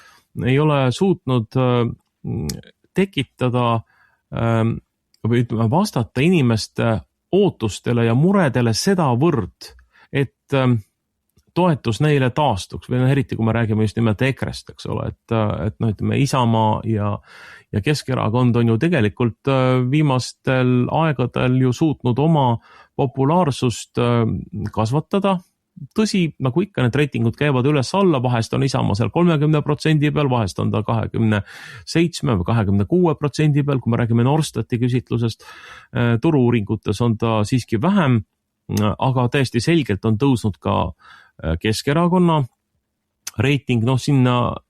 ei ole suutnud tekitada või vastata inimeste ootustele ja muredele sedavõrd, et toetus neile taastuks või eriti kui me räägime just nimelt EKRE-st, eks ole, et ütleme Isamaa ja Keskerakond on ju tegelikult viimastel aegadel ju suutnud oma populaarsust kasvatada tõsi, nagu ikka, need reitingud käivad üles-alla, vahest on Isamaa seal 30% peal, vahest on ta 27 või 26% peal, kui me räägime Norstati küsitlusest. Turu-uuringutes on ta siiski vähem, aga täiesti selgelt on tõusnud ka Keskerakonna reiting,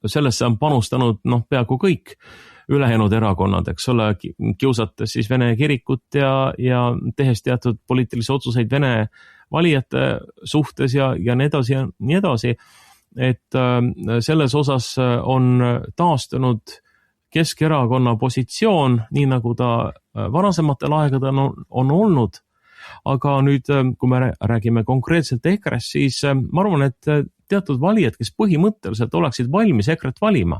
sellesse on panustanud peaaegu kõik ülejäänud erakonnad, eks ole, kiusates siis Vene kirikut ja tehes teatud poliitilisi otsuseid Vene valijate suhtes ja nii edasi ja nii edasi. Et selles osas on taastunud Keskerakonna positsioon, nii nagu ta varasematel aegadel on olnud. Aga nüüd, kui me räägime konkreetselt EKRE-st, siis ma arvan, et teatud valijad, kes põhimõtteliselt oleksid valmis EKRE-t valima.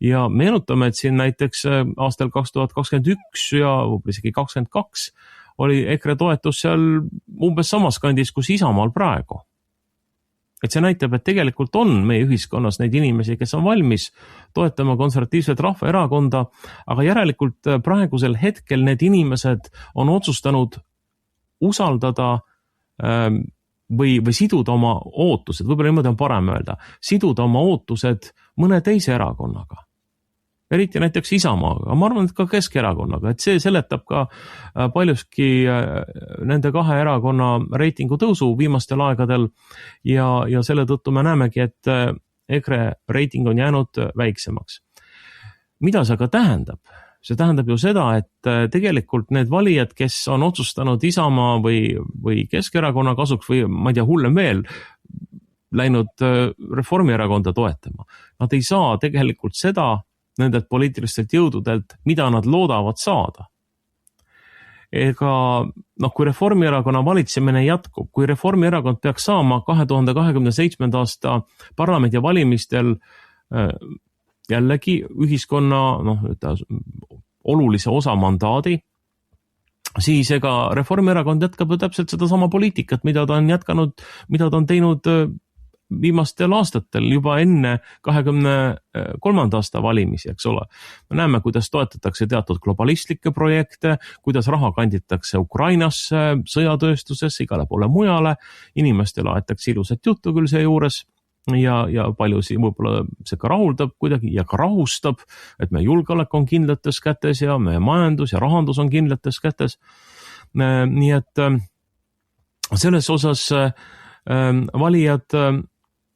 Ja meenutame, et siin näiteks aastal 2021 ja võib-olla isegi 2022 oli EKRE toetus seal umbes samas kandis, kus Isamaal praegu. Et see näitab, et tegelikult on meie ühiskonnas neid inimesi, kes on valmis toetama konservatiivset rahvaerakonda, aga järelikult praegusel hetkel need inimesed on otsustanud usaldada või siduda oma ootused, võib-olla niimoodi on parem öelda, siduda oma ootused mõne teise erakonnaga. Eriti näiteks Isamaaga, ma arvan, et ka Keskerakonnaga, et see seletab ka paljuski nende kahe erakonna reitingu tõusu viimastel aegadel ja selle tõttu me näemegi, et EKRE reiting on jäänud väiksemaks. Mida see aga tähendab? See tähendab ju seda, et tegelikult need valijad, kes on otsustanud Isamaa või Keskerakonna kasuks või ma ei tea, hullem veel, läinud Reformierakonda toetama. Nad ei saa tegelikult seda nendelt poliitilistelt jõududelt, mida nad loodavad saada. Ega, kui Reformierakonna valitsemine jätkub, kui Reformierakond peaks saama 2027. aasta parlamendivalimistel jällegi ühiskonna olulise osa mandaadi, siis ega Reformierakond jätkab ju täpselt seda sama poliitikat, mida ta on jätkanud, mida ta on teinud viimastel aastatel juba enne 23. aasta valimisi, eks ole. Me näeme, kuidas toetatakse teatud globalistlikke projekte, kuidas raha kanditakse Ukrainasse, sõjatööstusesse, igale poole mujale, inimestele aetakse ilusat juttu küll see juures, ja paljusi võib-olla see ka rahuldab kuidagi ja ka rahustab, et meie julgeolek on kindlates kätes ja meie majandus ja rahandus on kindlates kätes. Nii et selles osas valijad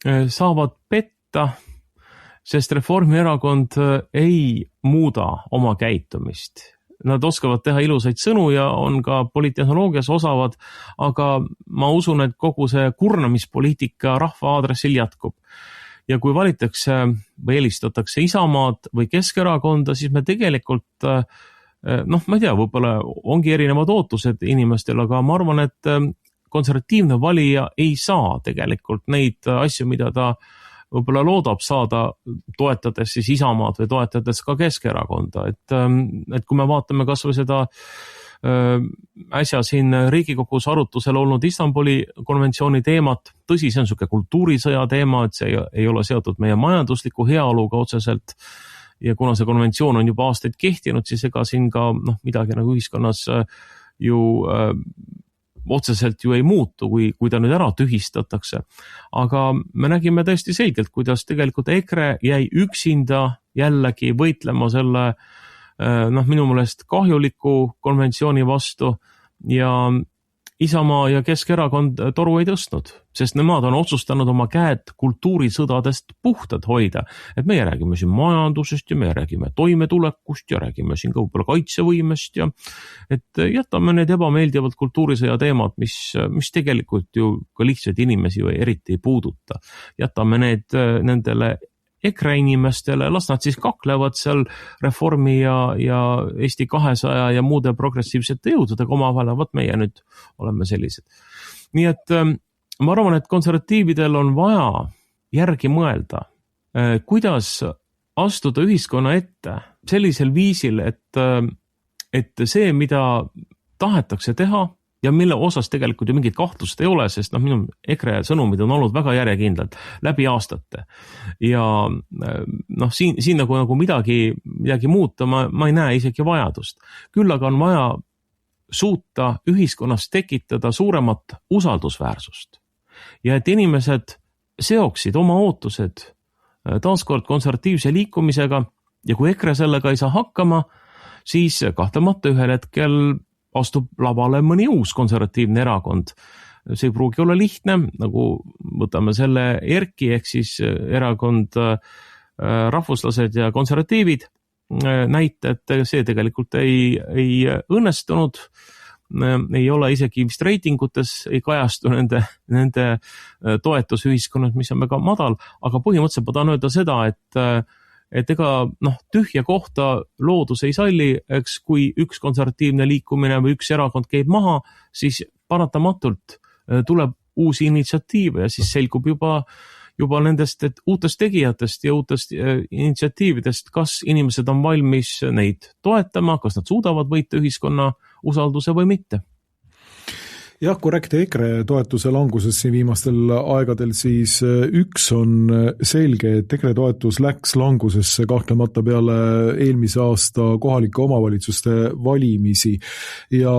saavad petta, sest Reformierakond ei muuda oma käitumist. Nad oskavad teha ilusaid sõnu ja on ka poliittehnoloogias osavad, aga ma usun, et kogu see kurnamispoliitika rahva aadressil jätkub. Ja kui valitakse või eelistatakse Isamaad või Keskerakonda, siis me tegelikult, ma ei tea, võib-olla ongi erinevad ootused inimestel, aga ma arvan, et konservatiivne valija ei saa tegelikult neid asju, mida ta võib-olla loodab saada, toetades siis Isamaad või toetades ka Keskerakonda. Et kui me vaatame kas või seda äsja siin Riigikogus arutusel olnud Istanbuli konventsiooni teemat, tõsi, see on niisugune kultuurisõja teema, et see ei ole seotud meie majandusliku heaoluga otseselt ja kuna see konventsioon on juba aastaid kehtinud, siis ega siin ka midagi nagu ühiskonnas ju otseselt ju ei muutu, kui ta nüüd ära tühistatakse. Aga me nägime tõesti selgelt, kuidas tegelikult EKRE jäi üksinda jällegi võitlema selle minu meelest kahjuliku konventsiooni vastu ja Isamaa ja Keskerakond toru ei tõstnud, sest nemad on otsustanud oma käed kultuurisõdadest puhtad hoida. Et meie räägime siin majandusest ja meie räägime toimetulekust ja räägime siin ka võib-olla kaitsevõimest ja et jätame need ebameeldivad kultuurisõja teemad, mis tegelikult ju ka lihtsaid inimesi ju eriti ei puuduta. Jätame need nendele EKRE inimestele, las nad siis kaklevad seal Reformi ja Eesti 200 ja muude progressiivsete jõududega omavahel, vaat meie nüüd oleme sellised. Nii et ma arvan, et konservatiividel on vaja järgi mõelda, kuidas astuda ühiskonna ette sellisel viisil, et see, mida tahetakse teha, ja mille osas tegelikult ju mingit kahtlust ei ole, sest minu EKRE sõnumid on olnud väga järjekindlad läbi aastate. Ja siin nagu midagi muuta ma ei näe isegi vajadust. Küll aga on vaja suuta ühiskonnas tekitada suuremat usaldusväärsust. ja et inimesed seoksid oma ootused taaskord konservatiivse liikumisega ja kui EKRE sellega ei saa hakkama, siis kahtlemata ühel hetkel astub lavale mõni uus konservatiivne erakond. See ei pruugi olla lihtne, nagu võtame selle ERKi ehk siis erakond rahvuslased ja konservatiivid näite, et see tegelikult ei õnnestunud, ei ole isegi vist reitingutes, ei kajastu nende toetus ühiskonnas, mis on väga madal, aga põhimõtteliselt ma tahan öelda seda, et ega tühja kohta loodus ei salli, eks kui üks konservatiivne liikumine või üks erakond käib maha, siis paratamatult tuleb uusi initsiatiive ja siis selgub juba nendest uutest tegijatest ja uutest initsiatiividest, kas inimesed on valmis neid toetama, kas nad suudavad võita ühiskonna usalduse või mitte. Jah, korrekt, EKRE toetuse languses siin viimastel aegadel siis üks on selge, et EKRE toetus läks langusesse kahtlemata peale eelmise aasta kohalike omavalitsuste valimisi ja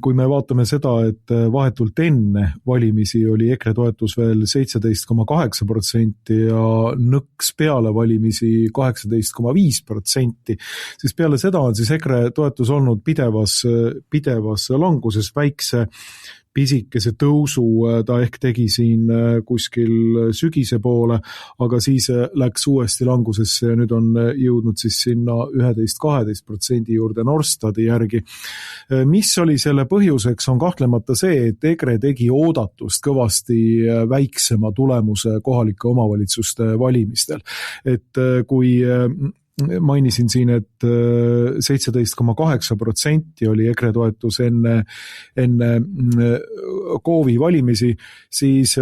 kui me vaatame seda, et vahetult enne valimisi oli EKRE toetus veel 17,8% ja nõks peale valimisi 18,5%, siis peale seda on siis EKRE toetus olnud pidevas languses, väikse pisikese tõusu ta ehk tegi siin kuskil sügise poole, aga siis läks uuesti langusesse ja nüüd on jõudnud siis sinna 11-12% juurde Norstati järgi. Mis oli selle põhjuseks, on kahtlemata see, et EKRE tegi oodatust kõvasti väiksema tulemuse kohalike omavalitsuste valimistel. Et kui mainisin siin, et 17,8% oli EKRE toetus enne KOV-i valimisi, siis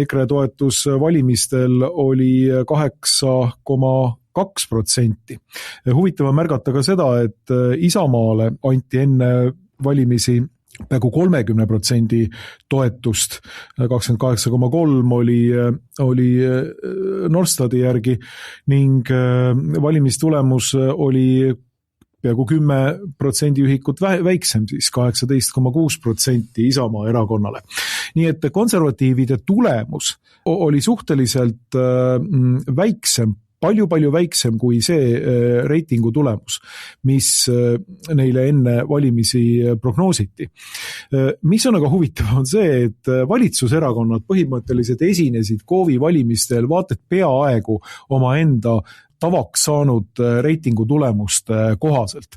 EKRE toetus valimistel oli 8,2%. Huvitav on märgata ka seda, et Isamaale anti enne valimisi peaaegu 30% toetust, 28,3% oli Norstati järgi ning valimistulemus oli peaaegu 10% ühikut väiksem, siis 18,6% Isamaa erakonnale. Nii et konservatiivide tulemus oli suhteliselt väiksem, palju väiksem kui see reitingu tulemus, mis neile enne valimisi prognoositi. Mis on aga huvitav, on see, et valitsuserakonnad põhimõtteliselt esinesid KOV-i valimistel vaata et peaaegu oma enda tavaks saanud reitingu tulemuste kohaselt.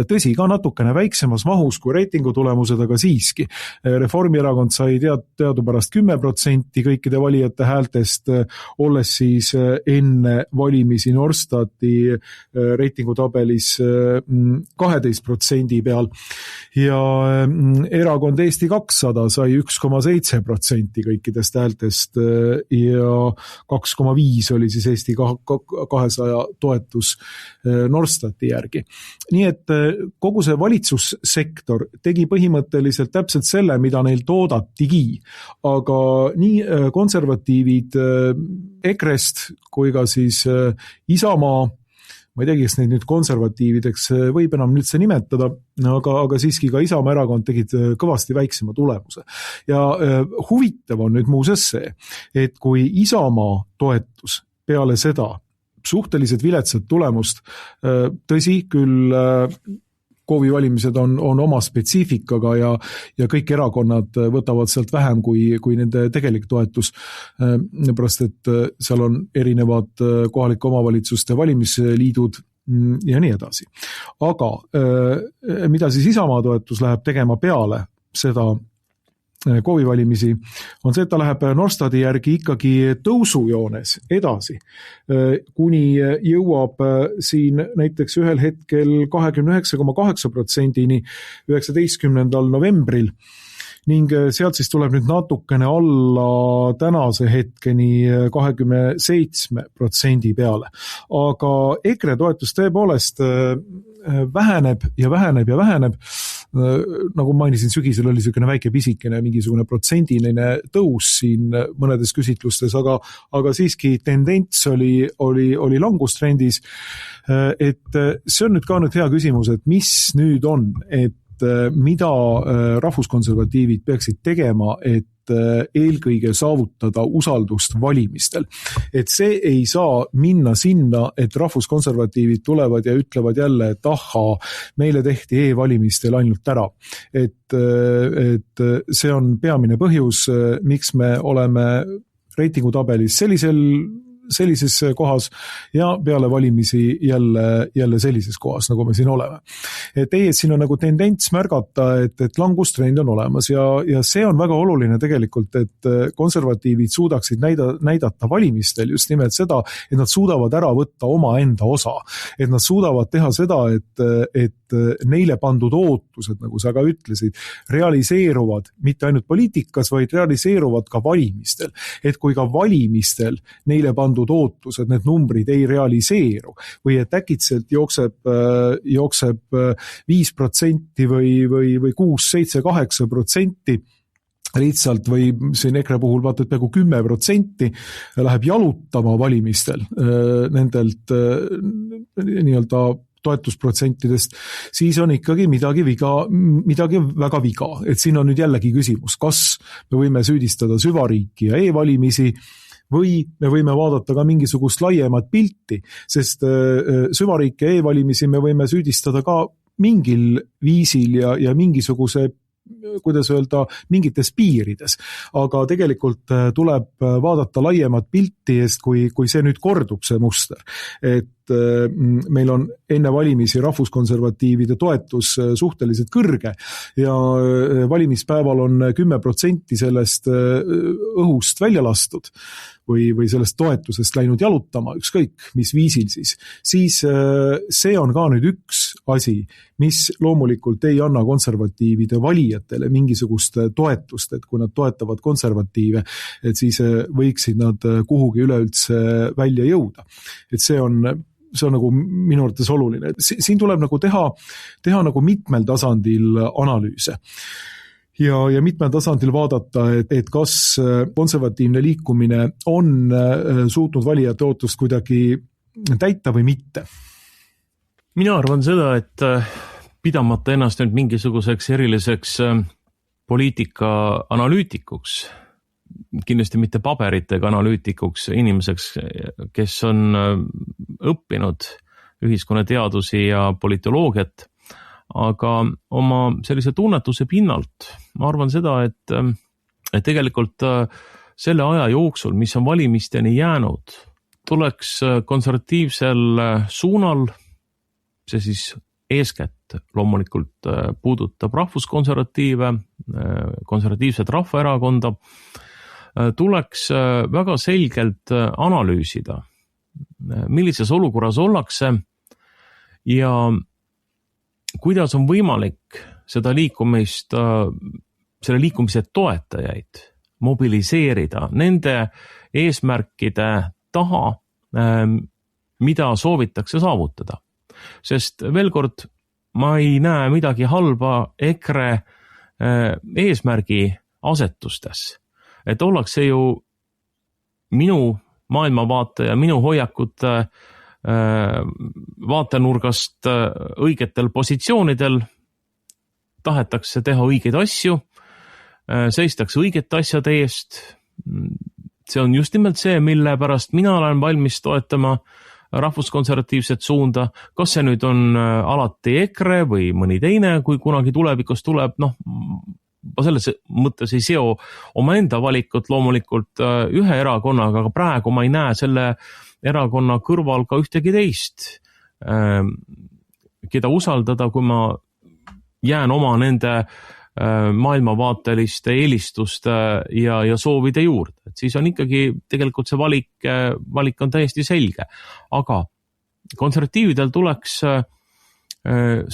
Tõsi, ka natukene väiksemas mahus kui reitingu tulemused, aga siiski. Reformierakond sai teadupärast 10% kõikide valijate häältest, olles siis enne valimisi Norstati reitingutabelis 12% peal. Ja erakond Eesti 200 sai 1,7% kõikidest häältest ja 2,5% oli siis Eesti 200 toetus Norstati järgi. Nii et kogu see valitsussektor tegi põhimõtteliselt täpselt selle, mida neil toodatigi, aga nii konservatiivid EKRE-st kui ka siis Isamaa, ma ei tea, kes neid nüüd konservatiivideks võib enam üldse nimetada, aga siiski ka Isamaa erakond tegid kõvasti väiksema tulemuse. Ja huvitav on nüüd muuseas see, et kui Isamaa toetus peale seda suhteliselt viletsat tulemust, tõsi, küll KOV-i valimised on oma spetsiifikaga ja kõik erakonnad võtavad sealt vähem kui nende tegelik toetus, pärast et seal on erinevad kohalike omavalitsuste valimisliidud ja nii edasi. Aga mida siis Isamaa toetus läheb tegema peale seda KOV-i valimisi, on see, et ta läheb Norstati järgi ikkagi tõusujoones edasi, kuni jõuab siin näiteks ühel hetkel 29,8%-ni 19. novembril ning sealt siis tuleb nüüd natukene alla tänase hetkeni 27% peale. Aga EKRE toetus tõepoolest väheneb ja väheneb ja väheneb. Nagu mainisin, sügisel oli selline väike pisikene mingisugune protsendiline tõus siin mõnedes küsitlustes, aga siiski tendents oli langustrendis. Et see on nüüd ka hea küsimus, et mis nüüd on, et mida rahvuskonservatiivid peaksid tegema, et eelkõige saavutada usaldust valimistel. Et see ei saa minna sinna, et rahvuskonservatiivid tulevad ja ütlevad jälle, et ahaa, meile tehti e-valimistel ainult ära. Et see on peamine põhjus, miks me oleme reitingutabelis sellises kohas ja peale valimisi jälle sellises kohas, nagu me siin oleme. Et siin on nagu tendents märgata, et langustrend on olemas ja see on väga oluline tegelikult, et konservatiivid suudaksid näidata valimistel just nimelt seda, et nad suudavad ära võtta oma enda osa. Et nad suudavad teha seda, et neile pandud ootused, nagu sa ka ütlesid, realiseeruvad mitte ainult poliitikas, vaid realiseeruvad ka valimistel. Et kui ka valimistel neile pandud ootused, need numbrid ei realiseeru või et äkitselt jookseb 5% või 6, 7, 8% lihtsalt või siin EKRE puhul vaata, et peaaegu 10% läheb jalutama valimistel nendelt nii-öelda toetusprotsentidest, siis on ikkagi midagi väga viga. Et siin on nüüd jällegi küsimus, kas me võime süüdistada süvariiki ja e-valimisi või me võime vaadata ka mingisugust laiemat pilti, sest süvariik ja e-valimisi me võime süüdistada ka mingil viisil ja mingisuguse, kuidas öelda, mingites piirides. Aga tegelikult tuleb vaadata laiemat pilti eest, kui see nüüd kordub, see muster. Et meil on enne valimisi rahvuskonservatiivide toetus suhteliselt kõrge ja valimispäeval on 10% sellest õhust välja lastud või sellest toetusest läinud jalutama, ükskõik mis viisil siis see on ka nüüd üks asi, mis loomulikult ei anna konservatiivide valijatele mingisugust toetust, et kui nad toetavad konservatiive, et siis võiksid nad kuhugi üleüldse välja jõuda. Et see on nagu minu arvates oluline. Siin tuleb nagu teha nagu mitmel tasandil analüüse. Ja mitmel tasandil vaadata, et kas konservatiivne liikumine on suutnud valijate ootust kuidagi täita või mitte. Mina arvan seda, et pidamata ennast nüüd mingisuguseks eriliseks poliitika analüütikuks, kindlasti mitte paberitega analüütikuks inimeseks, kes on õppinud ühiskonnateadusi ja politoloogiat, aga oma sellise tunnetuse pinnalt ma arvan seda, et tegelikult selle aja jooksul, mis on valimisteni jäänud, tuleks konservatiivsel suunal, see siis eeskätt loomulikult puudutab rahvuskonservatiive, konservatiivset rahvaerakonda, tuleks väga selgelt analüüsida, millises olukorras ollakse ja kuidas on võimalik seda liikumist, selle liikumise toetajaid mobiliseerida nende eesmärkide taha, mida soovitakse saavutada. Sest veel kord, ma ei näe midagi halba EKRE eesmärgi asetustes. Et ollakse ju minu maailmavaate ja minu hoiakute vaatenurgast õigetel positsioonidel, tahetakse teha õigeid asju, seistakse õigete asjade eest. See on just nimelt see, mille pärast mina olen valmis toetama rahvuskonservatiivset suunda. Kas see nüüd on alati EKRE või mõni teine, kui kunagi tulevikus tuleb, ma selles mõttes ei seo omaenda valikut loomulikult ühe erakonnaga, aga praegu ma ei näe selle erakonna kõrval ka ühtegi teist, keda usaldada, kui ma jään oma nende maailmavaateliste eelistuste ja soovide juurde. Et siis on ikkagi tegelikult see valik on täiesti selge. Aga konservatiividel tuleks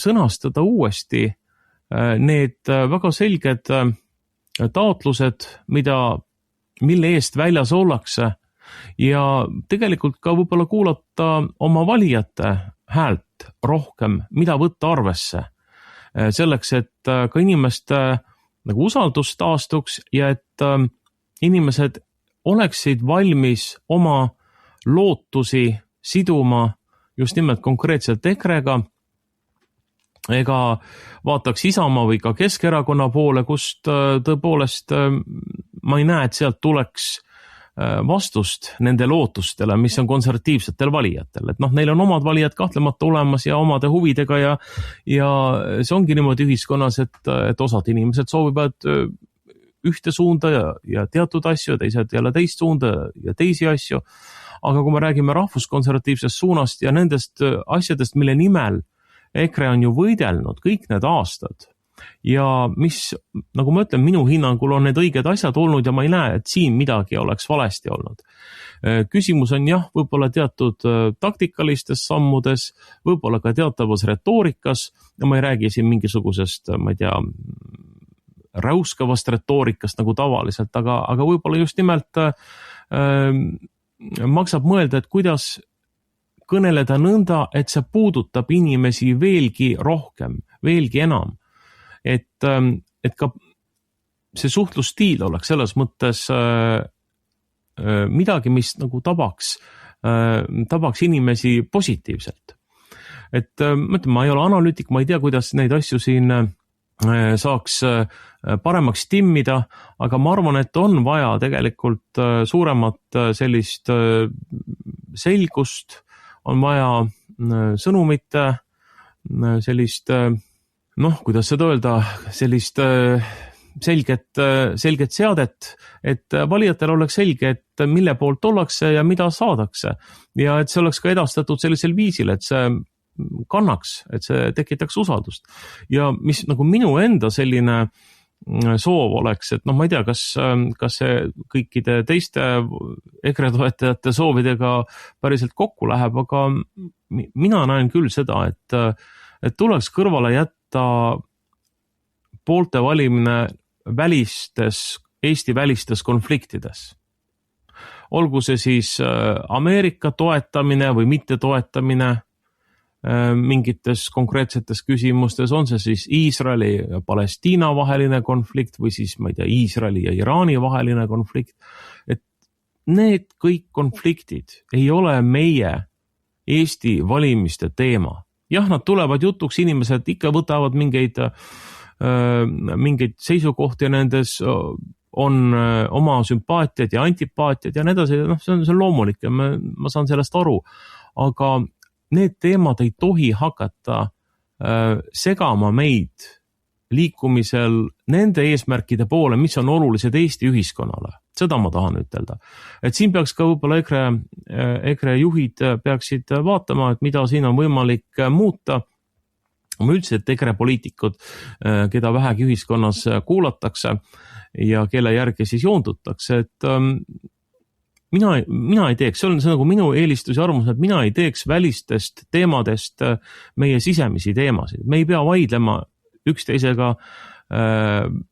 sõnastada uuesti need väga selged taotlused, mille eest väljas ollakse ja tegelikult ka võib-olla kuulata oma valijate häält rohkem, mida võtta arvesse selleks, et ka inimeste nagu usaldus taastuks ja et inimesed oleksid valmis oma lootusi siduma just nimelt konkreetselt EKRE-ga, ega vaataks Isamaa või ka Keskerakonna poole, kust tõepoolest ma ei näe, et sealt tuleks vastust nende lootustele, mis on konservatiivsetel valijatel. Et neil on omad valijad kahtlemata olemas ja omade huvidega ja see ongi niimoodi ühiskonnas, et osad inimesed soovivad ühte suunda ja teatud asju, teised jälle teist suunda ja teisi asju. Aga kui me räägime rahvuskonservatiivsest suunast ja nendest asjadest, mille nimel EKRE on ju võidelnud kõik need aastad ja mis, nagu ma ütlen, minu hinnangul on need õiged asjad olnud ja ma ei näe, et siin midagi oleks valesti olnud. Küsimus on jah, võib-olla teatud taktikalistes sammudes, võib-olla ka teatavas retoorikas ja ma ei räägi siin mingisugusest, ma ei tea, räuskavast retoorikast nagu tavaliselt, aga võib-olla just nimelt maksab mõelda, et kuidas kõneleda nõnda, et see puudutab inimesi veelgi rohkem, veelgi enam. Et ka see suhtlusstiil oleks selles mõttes midagi, mis nagu tabaks inimesi positiivselt. Et mõtleme, ma ei ole analüütik, ma ei tea, kuidas neid asju siin saaks paremaks timmida, aga ma arvan, et on vaja tegelikult suuremat sellist selgust, on vaja sõnumite sellist, kuidas seda öelda, sellist selget seadet, et valijatel oleks selge, et mille poolt ollakse ja mida saadakse ja et see oleks ka edastatud sellisel viisil, et see kannaks, et see tekitaks usaldust. Ja mis nagu minu enda selline soov oleks, et ma ei tea, kas see kõikide teiste EKRE toetajate soovidega päriselt kokku läheb, aga mina näen küll seda, et tuleks kõrvale jätta poolte valimine Eesti välistes konfliktides. Olgu see siis Ameerika toetamine või mitte toetamine mingites konkreetsetes küsimustes, on see siis Iisraeli ja Palestiina vaheline konflikt või siis, ma ei tea, Iisraeli ja Iraani vaheline konflikt. Et need kõik konfliktid ei ole meie Eesti valimiste teema. Jah, nad tulevad jutuks, inimesed ikka võtavad mingeid seisukohti ja nendes on oma sümpaatiad ja antipaatiad ja nii edasi, see on loomulik ja ma saan sellest aru, aga need teemad ei tohi hakata segama meid liikumisel nende eesmärkide poole, mis on olulised Eesti ühiskonnale. Seda ma tahan ütelda. Et siin peaks ka võib-olla EKRE juhid peaksid vaatama, et mida siin on võimalik muuta. Ma üldse, et EKRE poliitikud, keda vähegi ühiskonnas kuulatakse ja kelle järgi siis joondutakse, et mina ei teeks, see on nagu minu eelistus ja arvamus, et mina ei teeks välistest teemadest meie sisemisi teemasid. Me ei pea vaidlema üksteisega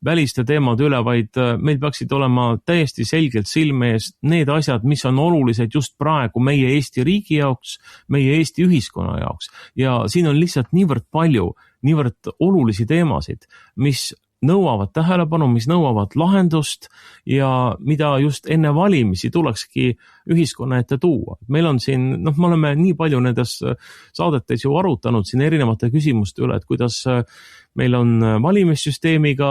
väliste teemade üle, vaid meil peaksid olema täiesti selgelt silme ees need asjad, mis on olulised just praegu meie Eesti riigi jaoks, meie Eesti ühiskonna jaoks. Ja siin on lihtsalt niivõrd palju, niivõrd olulisi teemasid, mis nõuavad tähelepanu, mis nõuavad lahendust ja mida just enne valimisi tulekski ühiskonna ette tuua. Meil on siin, me oleme nii palju nendes saadetes ju arutanud siin erinevate küsimuste üle, et kuidas meil on valimissüsteemiga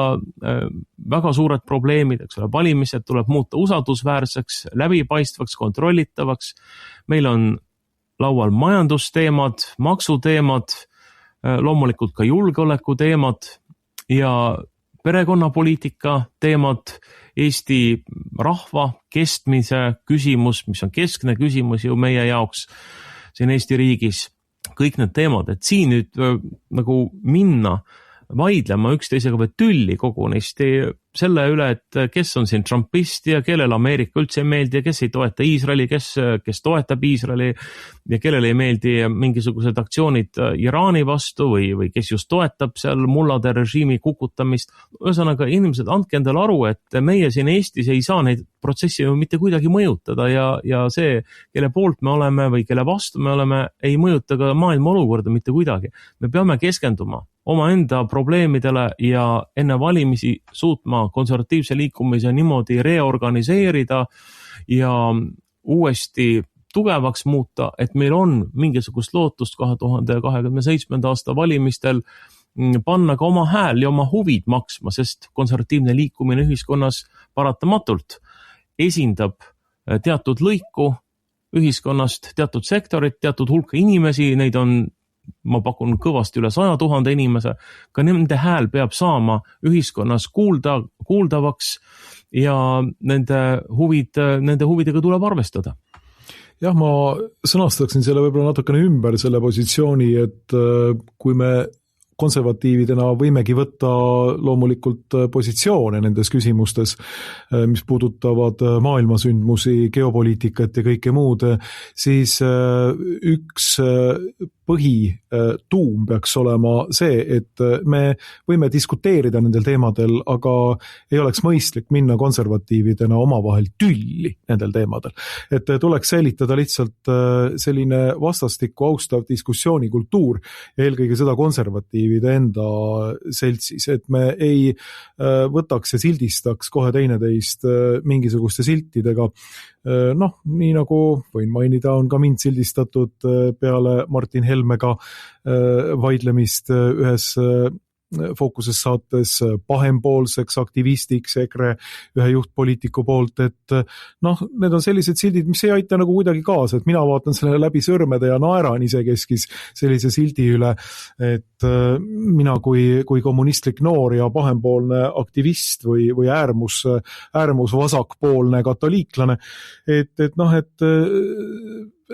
väga suured probleemid, eks ole, valimised tuleb muuta usaldusväärseks, läbipaistvaks, kontrollitavaks. Meil on laual majandusteemad, maksuteemad, loomulikult ka julgeoleku teemad ja perekonnapoliitika teemad, Eesti rahva kestmise küsimus, mis on keskne küsimus ju meie jaoks siin Eesti riigis, kõik need teemad, et siin nüüd nagu minna vaidlema üksteisega või tülli kogunisti selle üle, et kes on siin trumpist ja kellel Ameerika üldse ei meeldi ja kes ei toeta Iisraeli, kes toetab Iisraeli ja kellel ei meeldi mingisugused aktsioonid Iraani vastu või kes just toetab seal mullade režiimi kukutamist. Ühesõnaga, inimesed, andke endale aru, et meie siin Eestis ei saa neid protsessi mitte kuidagi mõjutada ja see, kelle poolt me oleme või kelle vastu me oleme, ei mõjuta ka maailma olukorda mitte kuidagi. Me peame keskenduma omaenda probleemidele ja enne valimisi suutma konservatiivse liikumise niimoodi reorganiseerida ja uuesti tugevaks muuta, et meil on mingisugust lootust 2027. aasta valimistel panna ka oma hääl ja oma huvid maksma, sest konservatiivne liikumine ühiskonnas paratamatult esindab teatud lõiku ühiskonnast, teatud sektorit, teatud hulka inimesi, neid on, ma pakun, kõvasti üle 100 000 inimese, ka nende hääl peab saama ühiskonnas kuuldavaks ja nende huvidega tuleb arvestada. Jah, ma sõnastaksin selle võib-olla natukene ümber selle positsiooni, et kui me konservatiividena võimegi võtta loomulikult positsioone nendes küsimustes, mis puudutavad maailmasündmusi, geopoliitikat ja kõike muud, siis üks põhituum peaks olema see, et me võime diskuteerida nendel teemadel, aga ei oleks mõistlik minna konservatiividena omavahel tülli nendel teemadel. Et tuleks säilitada lihtsalt selline vastastikku austav diskussioonikultuur ja eelkõige seda konservatiivide enda seltsis, et me ei võtaks ja sildistaks kohe teineteist mingisuguste siltidega. Nii nagu võin mainida, on ka mind sildistatud peale Martin Helmega vaidlemist ühes Fookuses saates pahempoolseks aktivistiks EKRE ühe juhtpoliitiku poolt, et need on sellised sildid, mis ei aita nagu kuidagi kaasa, et mina vaatan selle läbi sõrmede ja naeran isekeskis sellise sildi üle, et mina kui kommunistlik noor ja pahempoolne aktivist või äärmus vasakpoolne katoliiklane, et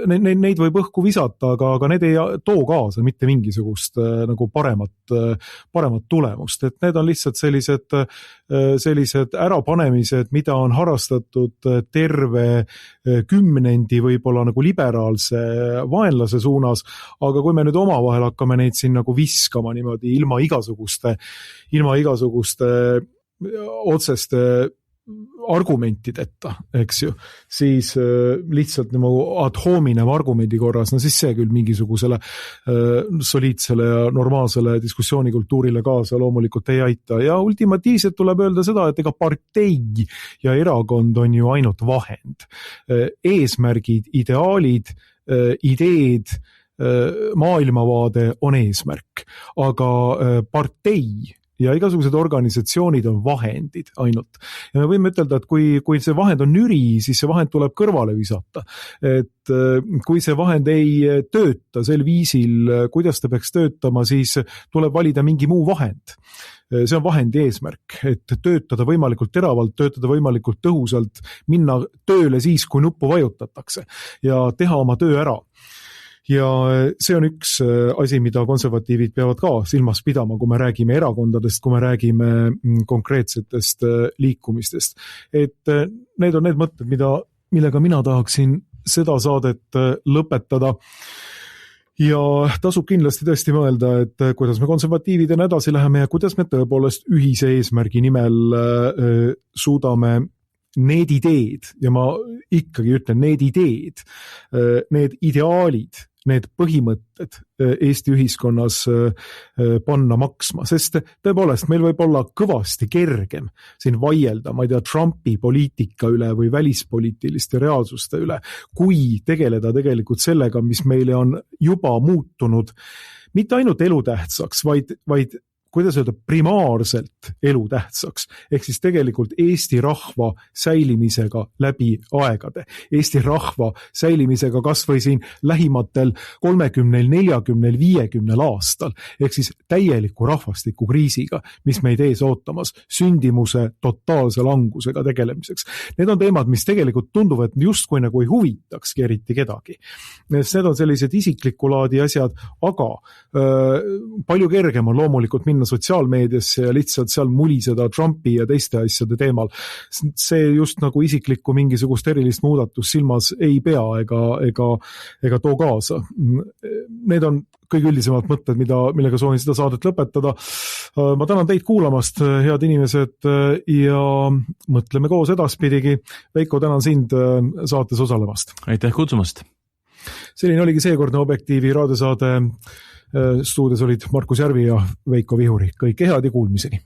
neid võib õhku visata, aga need ei too kaasa mitte mingisugust nagu paremat tulemust, et need on lihtsalt sellised ärapanemised, mida on harastatud terve kümnendi võib-olla nagu liberaalse vaenlase suunas, aga kui me nüüd omavahel hakkame neid siin nagu viskama niimoodi ilma igasuguste otseste argumentideta, eks ju, siis lihtsalt ad hominem argumendi korras, siis see küll mingisugusele soliidsele ja normaalsele diskussioonikultuurile kaasa loomulikult ei aita. Ja ultimatiivselt tuleb öelda seda, et ega partei ja erakond on ju ainult vahend. Eesmärgid, ideaalid, ideed, maailmavaade on eesmärk, aga partei ja igasugused organisatsioonid on vahendid ainult. Ja me võime ütelda, et kui see vahend on nüri, siis see vahend tuleb kõrvale visata. Et kui see vahend ei tööta sel viisil, kuidas ta peaks töötama, siis tuleb valida mingi muu vahend. See on vahendi eesmärk, et töötada võimalikult teravalt, töötada võimalikult tõhusalt, minna tööle siis, kui nuppu vajutatakse ja teha oma töö ära. Ja see on üks asi, mida konservatiivid peavad ka silmas pidama, kui me räägime erakondadest, kui me räägime konkreetsetest liikumistest. Et need on need mõtted, millega mina tahaksin seda saadet lõpetada. Ja tasub kindlasti tõesti mõelda, et kuidas me konservatiividena edasi läheme ja kuidas me tõepoolest ühise eesmärgi nimel suudame need ideed, ja ma ikkagi ütlen need ideed, need ideaalid, need põhimõtted Eesti ühiskonnas panna maksma, sest tõepoolest meil võib olla kõvasti kergem siin vaielda, ma ei tea, Trumpi poliitika üle või välispoliitiliste reaalsuste üle, kui tegeleda tegelikult sellega, mis meile on juba muutunud mitte ainult elutähtsaks, vaid kuidas öelda, primaarselt elutähtsaks, ehk siis tegelikult Eesti rahva säilimisega läbi aegade. Eesti rahva säilimisega kas või siin lähimatel 30, 40, 50 aastal, ehk siis täieliku rahvastikukriisiga, mis meid ees ootamas, sündimuse totaalse langusega tegelemiseks. Need on teemad, mis tegelikult tunduvad justkui nagu ei huvitakski eriti kedagi. Need on sellised isikliku laadi asjad, aga palju kergem on loomulikult minna sotsiaalmeediasse ja lihtsalt seal muliseda Trumpi ja teiste asjade teemal. See just nagu isiklikku mingisugust erilist muudatust silmas ei pea ega too kaasa. Need on kõige üldisemad mõtted, millega soovin seda saadet lõpetada. Ma tänan teid kuulamast, head inimesed, ja mõtleme koos edaspidigi. Veiko, tänan sind saates osalemast. Aitäh kutsumast. Selline oligi seekordne Objektiivi raadiosaade. Stuudios olid Markus Järvi ja Veiko Vihuri. Kõike head ja kuulmiseni!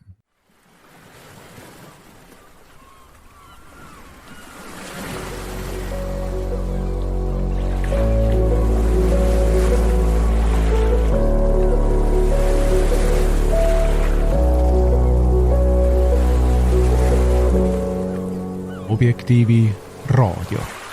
Objektiivi raadio.